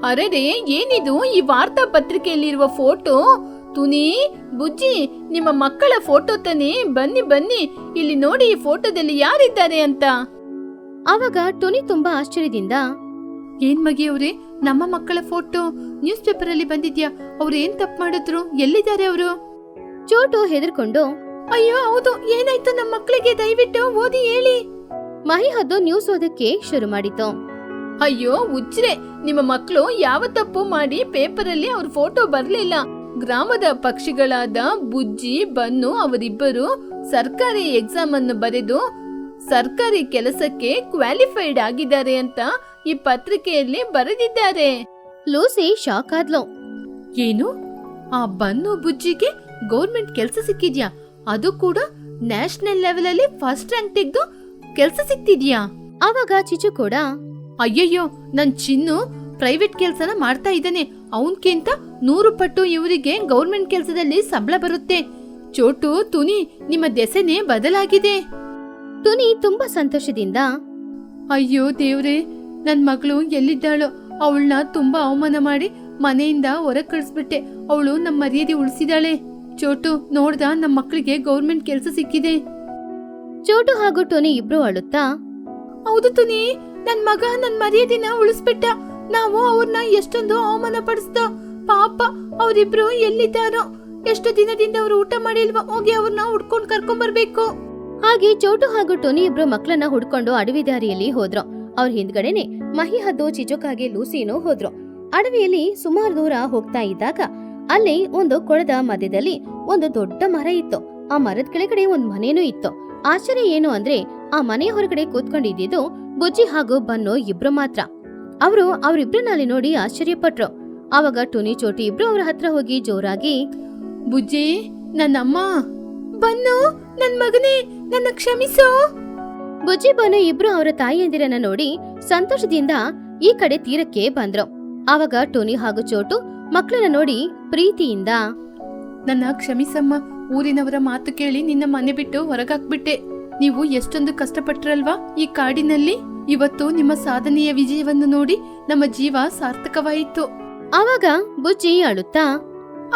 ಅರೆರೆ, ಏನಿದು ಈ ವಾರ್ತಾ ಪತ್ರಿಕೆಯಲ್ಲಿರುವ ಫೋಟೋ? ತುನಿ, ಬುಜ್ಜಿ, ನಿಮ್ಮ ಮಕ್ಕಳ ಫೋಟೋ ತಾನೇ? ಬನ್ನಿ ಬನ್ನಿ, ಇಲ್ಲಿ ನೋಡಿ ಈ ಫೋಟೋದಲ್ಲಿ ಯಾರಿದ್ದಾರೆ ಅಂತ. ಆವಾಗ ಟೊನಿ ತುಂಬಾ ಆಶ್ಚರ್ಯದಿಂದ, ಏನ್ ಮಗಿಯವ್ರೆ, ನಮ್ಮ ಮಕ್ಕಳ ಫೋಟೋ ನ್ಯೂಸ್ ಪೇಪರ್ ಅಲ್ಲಿ ಬಂದಿದ್ಯಾ? ಅವ್ರು ಏನ್ ತಪ್ಪು ಮಾಡಿದ್ರು? ಎಲ್ಲಿದ್ದಾರೆ ಅವರು? ಚೋಟು ಹೆದರ್ಕೊಂಡು, ಅಯ್ಯೋ ಹೌದು, ಏನಾಯ್ತು ನಮ್ಮ ಮಕ್ಕಳಿಗೆ? ದಯವಿಟ್ಟು ಓದಿ ಹೇಳಿ. ಮಹಿ ಹದ್ದು ನ್ಯೂಸ್ ಓದಕ್ಕೆ ಶುರು ಮಾಡಿತು. ಅಯ್ಯೋ ಹುಚ್ಚ್ರೆ, ನಿಮ್ಮ ಮಕ್ಕಳು ಯಾವ ತಪ್ಪು ಮಾಡಿ ಪೇಪರ್ ಅಲ್ಲಿ ಅವ್ರ ಫೋಟೋ ಬರ್ಲಿಲ್ಲ. ಗ್ರಾಮದ ಪಕ್ಷಿಗಳಾದ ಬುಜ್ಜಿ, ಬನ್ನು ಅವರಿಬ್ಬರು ಸರ್ಕಾರಿ ಎಕ್ಸಾಮ್ ಅನ್ನು ಬರೆದು ಸರ್ಕಾರಿ ಕೆಲಸಕ್ಕೆ ಕ್ವಾಲಿಫೈಡ್ ಆಗಿದ್ದಾರೆ ಅಂತ ಈ ಪತ್ರಿಕೆಯಲ್ಲಿ ಬರೆದಿದ್ದಾರೆ. ಲೂಸಿ ಶಾಕ್ ಆದ್ಲು. ಏನು, ಆ ಬನ್ನು ಬುಜ್ಜಿಗೆ ಗೌರ್ಮೆಂಟ್ ಕೆಲಸ ಸಿಕ್ಕಿದ್ಯಾ? ಅದು ಕೂಡ ನ್ಯಾಷನಲ್ ಲೆವೆಲ್ ಅಲ್ಲಿ ಫಸ್ಟ್ ರ್ಯಾಂಕ್ ತೆಗೆದು ಕೆಲಸ ಸಿಕ್ತಿದ್ಯಾ? ಆವಾಗ ಚಿಚು ಕೂಡ, ಅಯ್ಯಯ್ಯೋ, ನನ್ ಚಿನ್ನು ಪ್ರೈವೇಟ್ ಕೆಲ್ಸನ ಮಾಡ್ತಾ ಇದ್ದಾನೆ. ಅವನ್ಕಿಂತ 100 ಪಟ್ಟು ಇವರಿಗೆ ಗೌರ್ಮೆಂಟ್ ಕೆಲ್ಸದಲ್ಲಿ ಸಂಬಳ ಬರುತ್ತೆ. ಚೋಟು, ತುನಿ, ನಿಮ್ಮ ದೆಸೆನೆ ಬದಲಾಗಿದೆ. ತುನಿ ತುಂಬಾ ಸಂತೋಷದಿಂದ, ಅಯ್ಯೋ ದೇವ್ರೆ, ನನ್ ಮಗಳು ಎಲ್ಲಿದ್ದಾಳೋ? ಅವಳನ್ನ ತುಂಬಾ ಅವಮಾನ ಮಾಡಿ ಮನೆಯಿಂದ ಹೊರಗ್ ಕಳಿಸ್ಬಿಟ್ಟೆ. ಅವಳು ನಮ್ಮ ಮರ್ಯಾದೆ ಉಳಿಸಿದಾಳೆ. ಚೋಟು, ನೋಡ್ದ, ನಮ್ಮ ಮಕ್ಕಳಿಗೆ ಗೌರ್ಮೆಂಟ್ ಕೆಲ್ಸ ಸಿಕ್ಕಿದೆ. ಚೋಟು ಹಾಗೂ ಟೋನಿ ಇಬ್ರು ಅಳುತ್ತಾ, ಹೌದು ತುನಿ, ನನ್ ಮಗ ನನ್ ಮರ್ಯಾದಿನ ಉಳಿಸ್ಬಿಟ್ಟ. ನಾವು ಅವ್ರನ್ನ ಎಷ್ಟೊಂದು ಅವಮಾನ ಪಡಿಸ್ದ. ಪಾಪ, ಅವರಿಬ್ರು ಎಲ್ಲಿದ್ದಾರೋ? ಎಷ್ಟು ದಿನದಿಂದ ಅವ್ರು ಊಟ ಮಾಡಿಲ್ವಾ? ಹೋಗಿ ಅವ್ರನ್ನ ಹುಡ್ಕೊಂಡ್ ಕರ್ಕೊಂಡ್ ಬರ್ಬೇಕು. ಹಾಗೆ ಚೋಟು ಹಾಗೂ ಟೋನಿ ಇಬ್ರು ಮಕ್ಕಳನ್ನ ಹುಡ್ಕೊಂಡು ಅಡವಿ ದಾರಿಯಲ್ಲಿ ಹೋದ್ರು. ಅವ್ರ ಹಿಂದ್ಗಡೆನೆ ಮಹಿ ಹದ್ದು, ಚಿಚುಕಾಗೆ, ಲೂಸಿನೂ ಹೋದ್ರು. ಅಡವಿಯಲ್ಲಿ ಸುಮಾರು ದೂರ ಹೋಗ್ತಾ ಇದ್ದಾಗ ಅಲ್ಲಿ ಒಂದು ಕೊಳದ ಮಧ್ಯದಲ್ಲಿ ಒಂದು ದೊಡ್ಡ ಮರ ಇತ್ತು. ಆ ಮರದ ಕೆಳಗಡೆ ಒಂದ್ ಮನೇನೂ ಇತ್ತು. ಆಶ್ಚರ್ಯ ಏನು ಅಂದ್ರೆ ಆ ಮನೆ ಹೊರಗಡೆ ಕೂತ್ಕೊಂಡಿದ್ದು ಬುಜ್ಜಿ ಹಾಗೂ ಬನ್ನು ಇಬ್ರು ಮಾತ್ರ. ಅವರು ಅವರಿಬ್ರನ್ನ ಅಲ್ಲಿ ನೋಡಿ ಆಶ್ಚರ್ಯಪಟ್ರು. ಆವಾಗ ಟುನಿ ಚೋಟಿ ಇಬ್ರು ಅವ್ರ ಹತ್ರ ಹೋಗಿ ಜೋರಾಗಿ, ಬುಜ್ಜಿ, ನನ್ನಮ್ಮ. ಬನ್ನು, ನನ್ ಮಗನೇ, ನನ್ನ ಕ್ಷಮಿಸೋ. ಬುಜ್ಜಿ ಬನ್ನು ಇಬ್ರು ಅವರ ತಾಯಿಯಂದಿರನ್ನ ನೋಡಿ ಸಂತೋಷದಿಂದ ಈ ಕಡೆ ತೀರಕ್ಕೆ ಬಂದ್ರು. ಆವಾಗ ಟೋನಿ ಹಾಗೂ ಚೋಟು ಮಕ್ಕಳನ್ನ ನೋಡಿ ಪ್ರೀತಿಯಿಂದ, ನನ್ನ ಕ್ಷಮಿಸಮ್ಮ, ಊರಿನವರ ಮಾತು ಕೇಳಿ ನಿನ್ನ ಮನೆ ಬಿಟ್ಟು ಹೊರಗಾಕ್ಬಿಟ್ಟೆ. ನೀವು ಎಷ್ಟೊಂದು ಕಷ್ಟಪಟ್ರಲ್ವಾ ಈ ಕಾಡಿನಲ್ಲಿ. ಇವತ್ತು ನಿಮ್ಮ ಸಾಧನೆಯ ವಿಜಯವನ್ನು ನೋಡಿ ನಮ್ಮ ಜೀವ ಸಾರ್ಥಕವಾಯಿತು. ಆವಾಗ ಬುಜ್ಜಿ ಅಳುತ್ತಾ,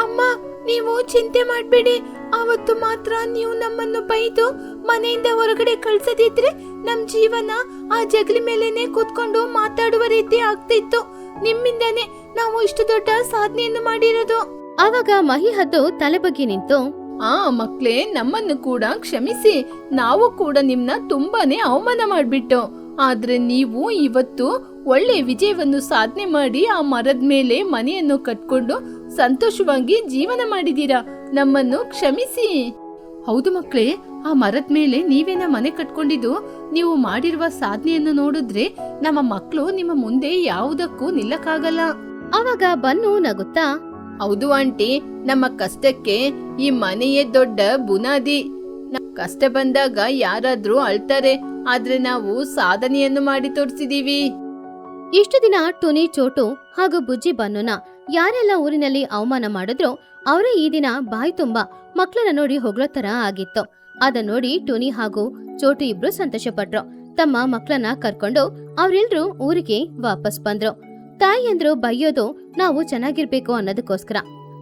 ಅಮ್ಮ, ನೀವು ಚಿಂತೆ ಮಾಡ್ಬೇಡಿ. ಅವತ್ತು ಮಾತ್ರ ನೀವು ನಮ್ಮನ್ನು ಬೈದು ಮನೆಯಿಂದ ಹೊರಗಡೆ ಕಳ್ಸದಿದ್ರೆ ನಮ್ ಜೀವನ ಆ ಜಗಲಿ ಮೇಲೇನೆ ಕೂತ್ಕೊಂಡು ಮಾತಾಡುವ ರೀತಿ ಆಗ್ತಿತ್ತು. ನಿಮ್ಮಿಂದಾನೆ ನಾವು ಇಷ್ಟು ದೊಡ್ಡ ಸಾಧನೆಯನ್ನು ಮಾಡಿರೋದು. ಆವಾಗ ಮಹಿ ಹದ್ದು ತಲೆ ಬಗ್ಗೆ ನಿಂತು, ಮಕ್ಳೇ, ನಮ್ಮನ್ನು ಕೂಡ ಕ್ಷಮಿಸಿ. ನಾವು ಕೂಡ ನಿಮ್ನ ತುಂಬಾನೇ ಅವಮಾನ ಮಾಡ್ಬಿಟ್ಟು. ಆದ್ರೆ ನೀವು ಇವತ್ತು ಒಳ್ಳೆ ವಿಜಯವನ್ನು ಸಾಧನೆ ಮಾಡಿ ಆ ಮರದ ಮೇಲೆ ಮನೆಯನ್ನು ಕಟ್ಕೊಂಡು ಸಂತೋಷವಾಗಿ ಜೀವನ ಮಾಡಿದೀರಾ. ನಮ್ಮನ್ನು ಕ್ಷಮಿಸಿ. ಹೌದು ಮಕ್ಳೇ, ಆ ಮರದ ಮೇಲೆ ನೀವೇನ ಮನೆ ಕಟ್ಕೊಂಡಿದ್ದು. ನೀವು ಮಾಡಿರುವ ಸಾಧನೆಯನ್ನು ನೋಡಿದ್ರೆ ನಮ್ಮ ಮಕ್ಕಳು ನಿಮ್ಮ ಮುಂದೆ ಯಾವುದಕ್ಕೂ ನಿಲ್ಲಕ್ಕಾಗಲ್ಲ. ಆವಾಗ ಬನ್ನು ನಗುತ್ತಾ, ಹೌದು ಆಂಟಿ, ನಮ್ಮ ಕಷ್ಟಕ್ಕೆ ಈ ಮನೆಯೇ ದೊಡ್ಡ ಬುನಾದಿ. ಕಷ್ಟ ಬಂದಾಗ ಯಾರಾದ್ರೂ ಅಳ್ತಾರೆ, ಆದ್ರೆ ನಾವು ಸಾಧನೆಯನ್ನು ಮಾಡಿ ತೋರಿಸಿದೀವಿ. ಇಷ್ಟು ದಿನ ಟುನಿ ಚೋಟು ಹಾಗೂ ಬುಜ್ಜಿ ಬನ್ನುನ ಯಾರೆಲ್ಲ ಊರಿನಲ್ಲಿ ಅವಮಾನ ಮಾಡಿದ್ರು ಅವರೇ ಈ ದಿನ ಬಾಯಿ ತುಂಬಾ ಮಕ್ಕಳನ್ನ ನೋಡಿ ಹೊಗಳೋ ತರ ಆಗಿತ್ತು. ಅದನ್ನ ನೋಡಿ ಟುನಿ ಹಾಗೂ ಚೋಟು ಇಬ್ರು ಸಂತೋಷ ಪಟ್ರು. ತಮ್ಮ ಮಕ್ಕಳನ್ನ ಕರ್ಕೊಂಡು ಅವ್ರೆಲ್ರೂ ಊರಿಗೆ ವಾಪಸ್ ಬಂದ್ರು. ತಾಯಿಯಂದ್ರು ಬೈಯೋದು ನಾವು ಚೆನ್ನಾಗಿರ್ಬೇಕು ಅನ್ನೋದಕ್ಕೋಸ್ಕರ.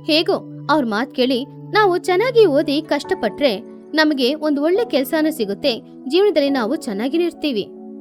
ಹೇಗೋ ಅವ್ರ ಮಾತ್ ಕೇಳಿ ನಾವು ಚೆನ್ನಾಗಿ ಓದಿ ಕಷ್ಟಪಟ್ರೆ ನಮಗೆ ಒಂದ್ ಒಳ್ಳೆ ಕೆಲ್ಸಾನು ಸಿಗುತ್ತೆ. ಜೀವನದಲ್ಲಿ ನಾವು ಚೆನ್ನಾಗಿರ್ತೀವಿ.